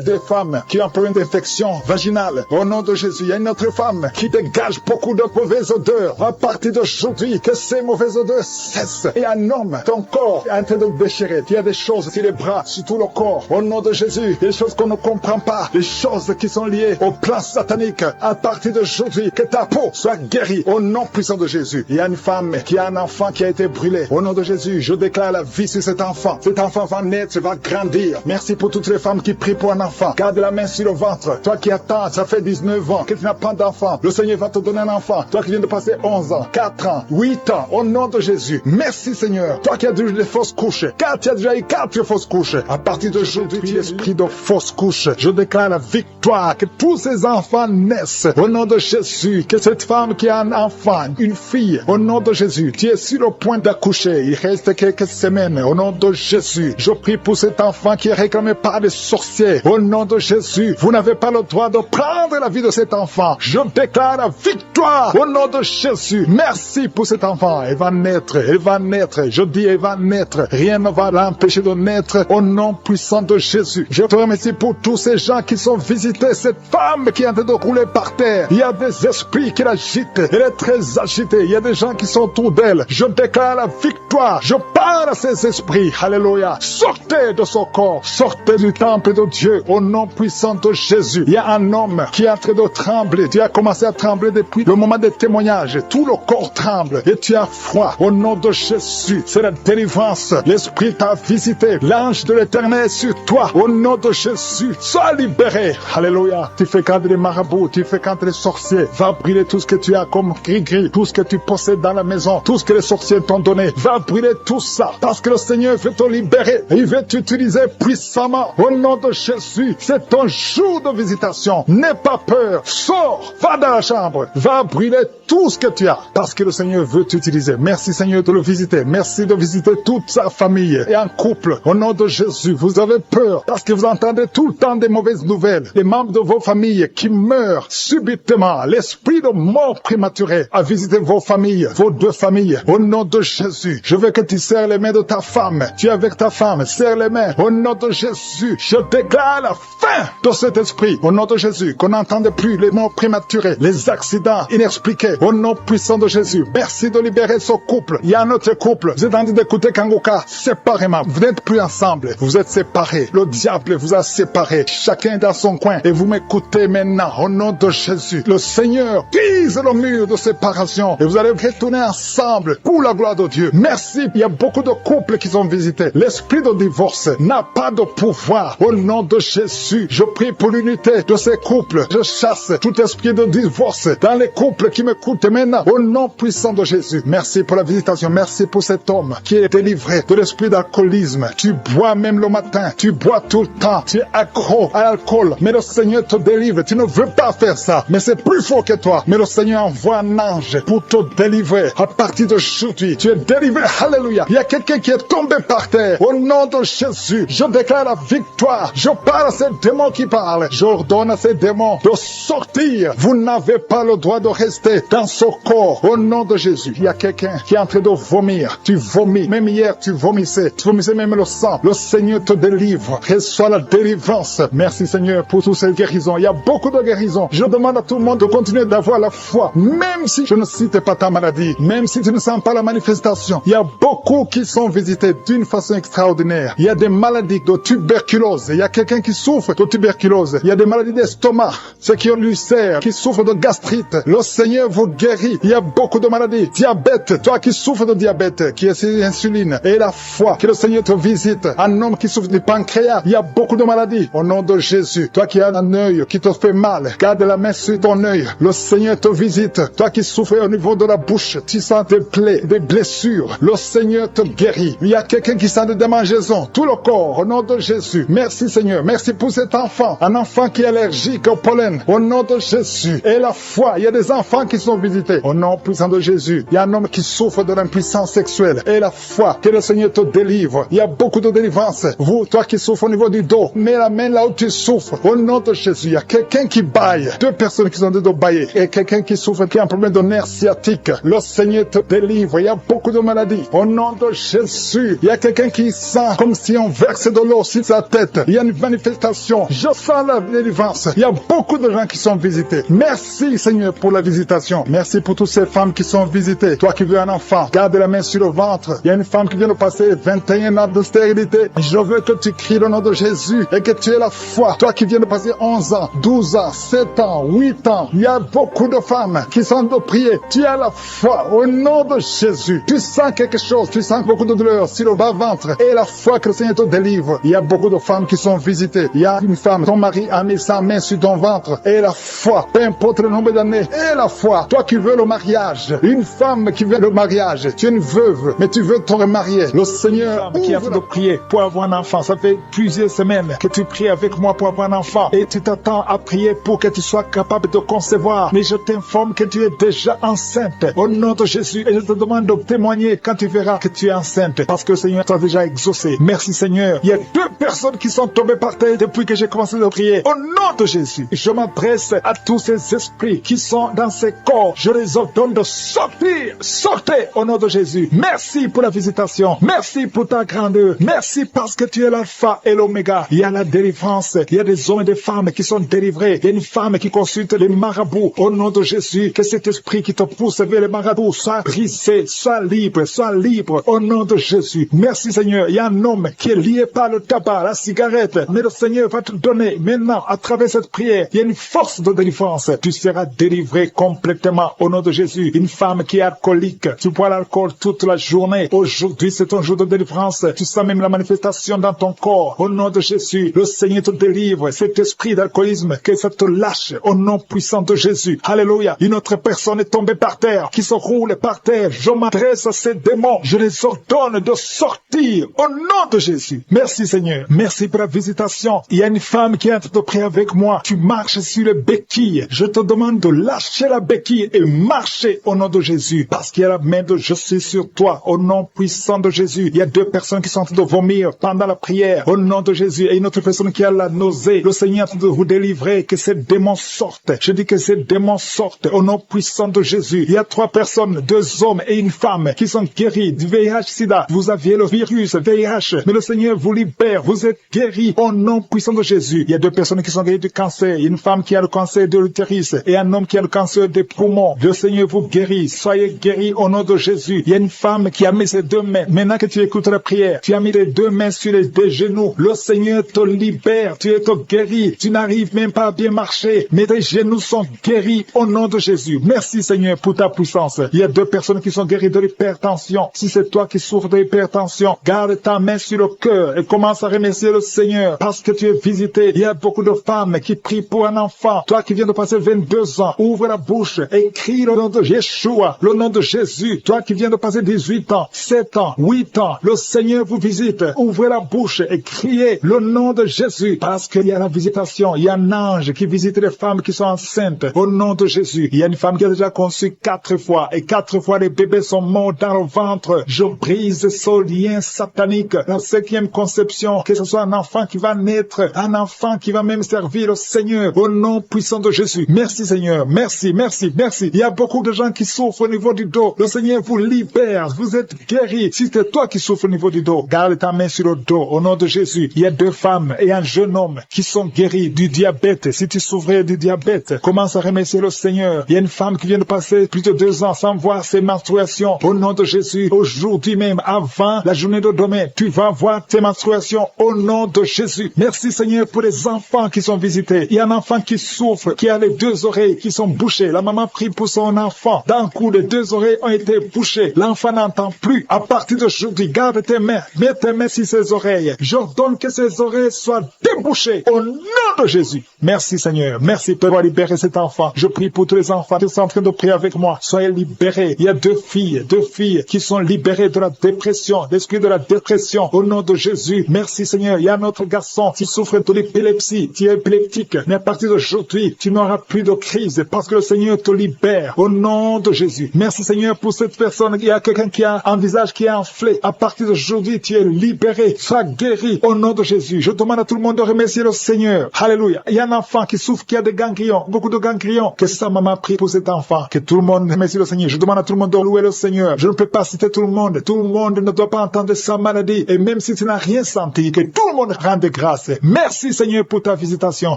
2 femmes qui ont un problème d'infection vaginale. Au nom de Jésus, il y a une autre femme qui dégage beaucoup de mauvaises odeurs. À partir d'aujourd'hui, que ces mauvaises odeurs cessent. Et un homme, ton corps est en train de déchirer. Il y a des choses sur les bras, sur tout le corps. Au nom de Jésus, des choses qu'on ne comprend pas. Des choses qui sont liées au plan satanique. À partir d'aujourd'hui, que ta peau soit guérie. Au nom puissant de Jésus. Il y a une femme qui a un enfant qui a été brûlé. Au nom de Jésus, je déclare la vie sur cet enfant. Cet enfant va naître, va grandir. Merci pour toutes les femmes qui prient pour un enfant. Garde la main sur le ventre. Toi qui attends, ça fait 19 ans que tu n'as pas d'enfant. Le Seigneur va te donner un enfant. Toi qui viens de passer 11 ans, 4 ans, 8 ans. Au nom de Jésus. Merci Seigneur. Toi qui as déjà eu des fausses couches. Car tu as déjà eu 4 fausses couches. À partir d'aujourd'hui, l'esprit de fausses couches. Je déclare la victoire. Que tous ces enfants naissent. Au nom de Jésus. Que cette femme qui a un enfant, une fille. Au nom de Jésus. Tu es sur le point d'accoucher. Il reste quelques semaines. Au nom de Jésus. Je prie pour cet enfant qui est réclamé par des sorciers. Au nom de Jésus. Vous n'avez pas le droit de prendre la vie de cet enfant. Je déclare la victoire. Au nom de Jésus. Merci pour cet enfant. Elle va naître. Elle va naître. Je dis elle va naître. Rien ne va l'empêcher de naître. Au nom puissant de Jésus. Je te remercie pour tous ces gens qui sont visités. Cette femme qui est en train de rouler par terre. Il y a des esprits qui l'agitent. Elle est très agitée. Il y a des gens qui sont autour d'elle. Je déclare la victoire. Je parle à ces esprits. Alléluia. Sortez de son corps. Sortez du temple de Dieu. Au nom puissant de Jésus. Il y a un homme qui est en train de trembler. Tu as commencé à trembler depuis le moment des témoignages. Tout le corps tremble. Et tu as froid. Au nom de Jésus. C'est la délivrance. L'Esprit t'a visité. L'ange de l'Éternel est sur toi. Au nom de Jésus. Sois libéré. Alléluia. Tu fréquentes les marabouts. Tu fréquentes les sorciers. Va brûler tout ce que tu as comme gris-gris. Tout ce que tu possèdes dans la maison. Tout ce que les sorciers t'ont donné. Va brûler tout ça. Parce que le Seigneur veut te libérer. Et il veut t'utiliser puissamment. Au nom de Jésus. C'est ton jour de visitation. N'aie pas peur. Sors. Va dans la chambre. Va brûler tout ce que tu as. Parce que le Seigneur veut t'utiliser. Merci Seigneur de le visiter. Merci de visiter toute sa famille. Et en couple. Au nom de Jésus. Vous avez peur. Parce que vous entendez tout le temps des mauvaises nouvelles. Les membres de vos familles qui meurent subitement. L'esprit de mort prématurée a visité vos familles. Vos 2 familles. Au nom de Jésus. Je veux que tu serres les mains de ta femme. Tu es avec ta femme. Serre les mains. Au nom de Jésus. Je déclare la fin de cet esprit. Au nom de Jésus. Qu'on n'entende plus les morts prématurées. Les accidents inexpliqués. Au nom puissant de Jésus. Merci de libérer ce couple. Il y a un autre couple. Vous êtes en train d'écouter Kangoka séparément. Vous n'êtes plus ensemble. Vous êtes séparés. Le diable vous a séparés. Chacun dans son coin. Et vous m'écoutez maintenant. Au nom de Jésus. Le Seigneur brise le mur de séparation. Et vous allez retourner ensemble pour la gloire de Dieu. Merci. Il y a beaucoup de couples qui sont visités. L'esprit de divorce n'a pas de pouvoir. Au nom de Jésus. Je prie pour l'unité de ces couples. Je chasse tout esprit de divorce dans les couples qui m'écoutent maintenant. Au nom puissant de Jésus. Merci pour la visitation. Merci pour cet homme qui est délivré de l'esprit d'alcoolisme. Tu bois même le matin. Tu bois tout le temps. Tu es accro à l'alcool. Mais le Seigneur te délivre. Tu ne veux pas faire ça. Mais c'est plus fort que toi. Mais le Seigneur envoie un ange pour te délivrer. À partir d'aujourd'hui, tu es délivré. Alléluia. Il y a quelqu'un qui est tombé par terre. Au nom de Jésus, je déclare la victoire. Je parle à ces démons qui parlent. Je ordonne à ces démons de de sortir. Vous n'avez pas le droit de rester dans ce corps. Au nom de Jésus, il y a quelqu'un qui est en train de vomir. Tu vomis. Même hier, tu vomissais. Tu vomissais même le sang. Le Seigneur te délivre. Reçois la délivrance. Merci Seigneur pour toutes ces guérisons. Il y a beaucoup de guérisons. Je demande à tout le monde de continuer d'avoir la foi. Même si je ne cite pas ta maladie. Même si tu ne sens pas la manifestation. Il y a beaucoup qui sont visités d'une façon extraordinaire. Il y a des maladies de tuberculose. Il y a quelqu'un qui souffre de tuberculose. Il y a des maladies d'estomac. Ceux qui ont l'ulcère, qui souffrent de gastrite. Le Seigneur vous guérit. Il y a beaucoup de maladies. Diabète. Toi qui souffres de diabète, qui est sur l'insuline. Et la foi. Que le Seigneur te visite. Un homme qui souffre du pancréas. Il y a beaucoup de maladies. Au nom de Jésus. Toi qui as un œil qui te fait mal. Garde la main sur ton œil. Le Seigneur te visite. Toi qui souffres au niveau de la bouche. Tu sens des plaies, des blessures. Le Seigneur te guérit. Il y a quelqu'un qui sent des démangeaisons. Tout le corps. Au nom de Jésus. Merci Seigneur. Merci pour cet enfant. Un enfant qui est allergique au pollen. Au nom de Jésus. Et la foi. Il y a des enfants qui sont visités. Au nom puissant de Jésus. Il y a un homme qui souffre de l'impuissance sexuelle. Et la foi. Que le Seigneur te délivre. Il y a beaucoup de délivrance. Vous, toi qui souffres au niveau du dos. Mets la main là où tu souffres. Au nom de Jésus. Il y a quelqu'un qui baille. Deux personnes qui sont de dos bailler. Et quelqu'un qui souffre, qui a un problème de nerf sciatique. Le Seigneur te délivre. Il y a beaucoup de maladies. Au nom de Jésus. Il y a quelqu'un qui sent comme si on verse de l'eau sur sa tête. Il y a une manifestation. Je sens la délivrance. Il y a beaucoup de gens qui sont visités. Merci Seigneur pour la visitation. Merci pour toutes ces femmes qui sont visitées. Toi qui veux un enfant, garde la main sur le ventre. Il y a une femme qui vient de passer 21 ans de stérilité. Je veux que tu cries le nom de Jésus et que tu aies la foi. Toi qui viens de passer 11 ans, 12 ans, 7 ans, 8 ans. Il y a beaucoup de femmes qui sont de prier. Tu as la foi au nom de Jésus. Tu sens quelque chose. Tu sens beaucoup de douleur sur le bas-ventre. Et la foi que le Seigneur te délivre. Il y a beaucoup de femmes qui sont visitées. Il y a une femme, ton mari a mis sa main sur ton ventre. Et la foi, peu importe le nombre d'années. Et la foi, toi qui veux le mariage. Une femme qui veut le mariage. Tu es une veuve, mais tu veux te remarier. Le Seigneur qui a fait de prier pour avoir un enfant. Ça fait plusieurs semaines que tu pries avec moi pour avoir un enfant. Et tu t'attends à prier pour que tu sois capable de concevoir. Mais je t'informe que tu es déjà enceinte. Au nom de Jésus. Et je te demande de témoigner quand tu verras que tu es enceinte. Parce que le Seigneur t'a déjà exaucé. Merci Seigneur. Il y a 2 personnes qui sont tombées par terre depuis que j'ai commencé à prier. Au nom de Jésus. Je m'adresse à tous ces esprits qui sont dans ces corps. Je les ordonne de sortir. Sortez au nom de Jésus. Merci pour la visitation. Merci pour ta grandeur. Merci parce que tu es l'alpha et l'oméga. Il y a la délivrance. Il y a des hommes et des femmes qui sont délivrés. Il y a une femme qui consulte les marabouts. Au nom de Jésus, que cet esprit qui te pousse vers les marabouts soit brisé, soit libre, soit libre. Au nom de Jésus. Merci Seigneur. Il y a un homme qui est lié par le tabac, la cigarette. Mais le Seigneur va te donner maintenant, à travers cette prière, il y a une force de délivrance. Tu seras délivré complètement au nom de Jésus. Une femme qui est alcoolique. Tu bois l'alcool toute la journée. Aujourd'hui, c'est un jour de délivrance. Tu sens même la manifestation dans ton corps. Au nom de Jésus, le Seigneur te délivre. Cet esprit d'alcoolisme, que ça te lâche au nom puissant de Jésus. Alléluia. Une autre personne est tombée par terre, qui se roule par terre. Je m'adresse à ces démons. Je les ordonne de sortir au nom de Jésus. Merci Seigneur. Merci pour la visitation. Il y a une femme qui est en train de prier avec moi. Tu marches sur les béquilles. Je te demande de lâcher la béquille et marcher au nom de Jésus. Parce qu'il y a la main de je suis sur toi. Au nom puissant de Jésus. Il y a 2 personnes qui sont en train de vomir pendant la prière. Au nom de Jésus. Et une autre personne qui a la nausée. Le Seigneur est en train de vous délivrer. Que ces démons sortent. Je dis que ces démons sortent. Au nom puissant de Jésus. Il y a 3 personnes, 2 hommes et une femme qui sont guéris du VIH-Sida. Vous aviez le virus VIH. Mais le Seigneur vous libère. Vous êtes guéris au nom puissant de Jésus. Il y a 2 personnes qui sont guéries du cancer. Il y a une femme qui a le cancer de l'utérus et un homme qui a le cancer des poumons. Le Seigneur vous guérit. Soyez guéris au nom de Jésus. Il y a une femme qui a mis ses 2 mains. Maintenant que tu écoutes la prière, tu as mis les 2 mains sur les 2 genoux. Le Seigneur te libère. Tu es guéri. Tu n'arrives même pas à bien marcher. Mais tes genoux sont guéris au nom de Jésus. Merci Seigneur pour ta puissance. Il y a 2 personnes qui sont guéries de l'hypertension. Si c'est toi qui souffres de l'hypertension, garde ta main sur le cœur et commence à remercier le Seigneur parce que tu es visité. Il y a beaucoup de femmes qui prient pour un enfant. Toi qui viens de passer 22 ans, ouvre la bouche et crie le nom de Yeshua, le nom de Jésus. Toi qui viens de passer 18 ans, 7 ans, 8 ans, le Seigneur vous visite. Ouvrez la bouche et criez le nom de Jésus parce qu'il y a la visitation. Il y a un ange qui visite les femmes qui sont enceintes au nom de Jésus. Il y a une femme qui a déjà conçu 4 fois et 4 fois les bébés sont morts dans le ventre. Je brise ce lien satanique. La 5e conception, que ce soit un enfant qui va naître, un enfant qui va même servir le Seigneur Au nom puissant de Jésus. Merci Seigneur. Merci, merci, merci. Il y a beaucoup de gens qui souffrent au niveau du dos. Le Seigneur vous libère. Vous êtes guéris. Si c'est toi qui souffres au niveau du dos, garde ta main sur le dos. Au nom de Jésus. Il y a 2 femmes et un jeune homme qui sont guéris du diabète. Si tu souffrais du diabète, commence à remercier le Seigneur. Il y a une femme qui vient de passer plus de 2 ans sans voir ses menstruations. Au nom de Jésus, aujourd'hui même, avant la journée de demain, tu vas voir tes menstruations au nom de Jésus. Merci Seigneur pour les enfants qui sont visités. Il y a un enfant qui souffre, qui a les 2 oreilles qui sont bouchées. La maman prie pour son enfant. D'un coup, les 2 oreilles ont été bouchées. L'enfant n'entend plus. À partir d'aujourd'hui, garde tes mains. Mets tes mains sur ses oreilles. J'ordonne que ses oreilles soient débouchées au nom de Jésus. Merci Seigneur. Merci pour avoir libéré cet enfant. Je prie pour tous les enfants qui sont en train de prier avec moi. Soyez libérés. Il y a 2 filles qui sont libérées de la dépression, l'esprit de la dépression au nom de Jésus. Merci Seigneur. Il y a un autre garçon qui souffre de l'épilepsie, qui est épileptique. Mais à partir d'aujourd'hui, tu n'auras plus de crise parce que le Seigneur te libère au nom de Jésus. Merci Seigneur pour cette personne. Il y a quelqu'un qui a un visage qui est enflé. À partir d'aujourd'hui, tu es libéré. Sois guéri au nom de Jésus. Je demande à tout le monde de remercier le Seigneur. Alléluia. Il y a un enfant qui souffre, qui a des ganglions, beaucoup de ganglions. Que sa maman prie pour cet enfant. Que tout le monde remercie le Seigneur. Je demande à tout le monde de louer le Seigneur. Je ne peux pas citer tout le monde. Tout le monde ne doit pas entendre sa maladie. Et même si tu n'as rien senti, que tout le monde rende grâce. Merci Seigneur pour ta visitation.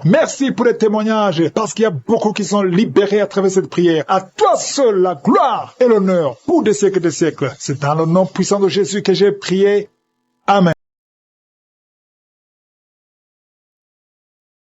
Merci pour les témoignages. Parce qu'il y a beaucoup qui sont libérés à travers cette prière. À toi seul la gloire et l'honneur pour des siècles et des siècles. C'est dans le nom puissant de Jésus que j'ai prié. Amen.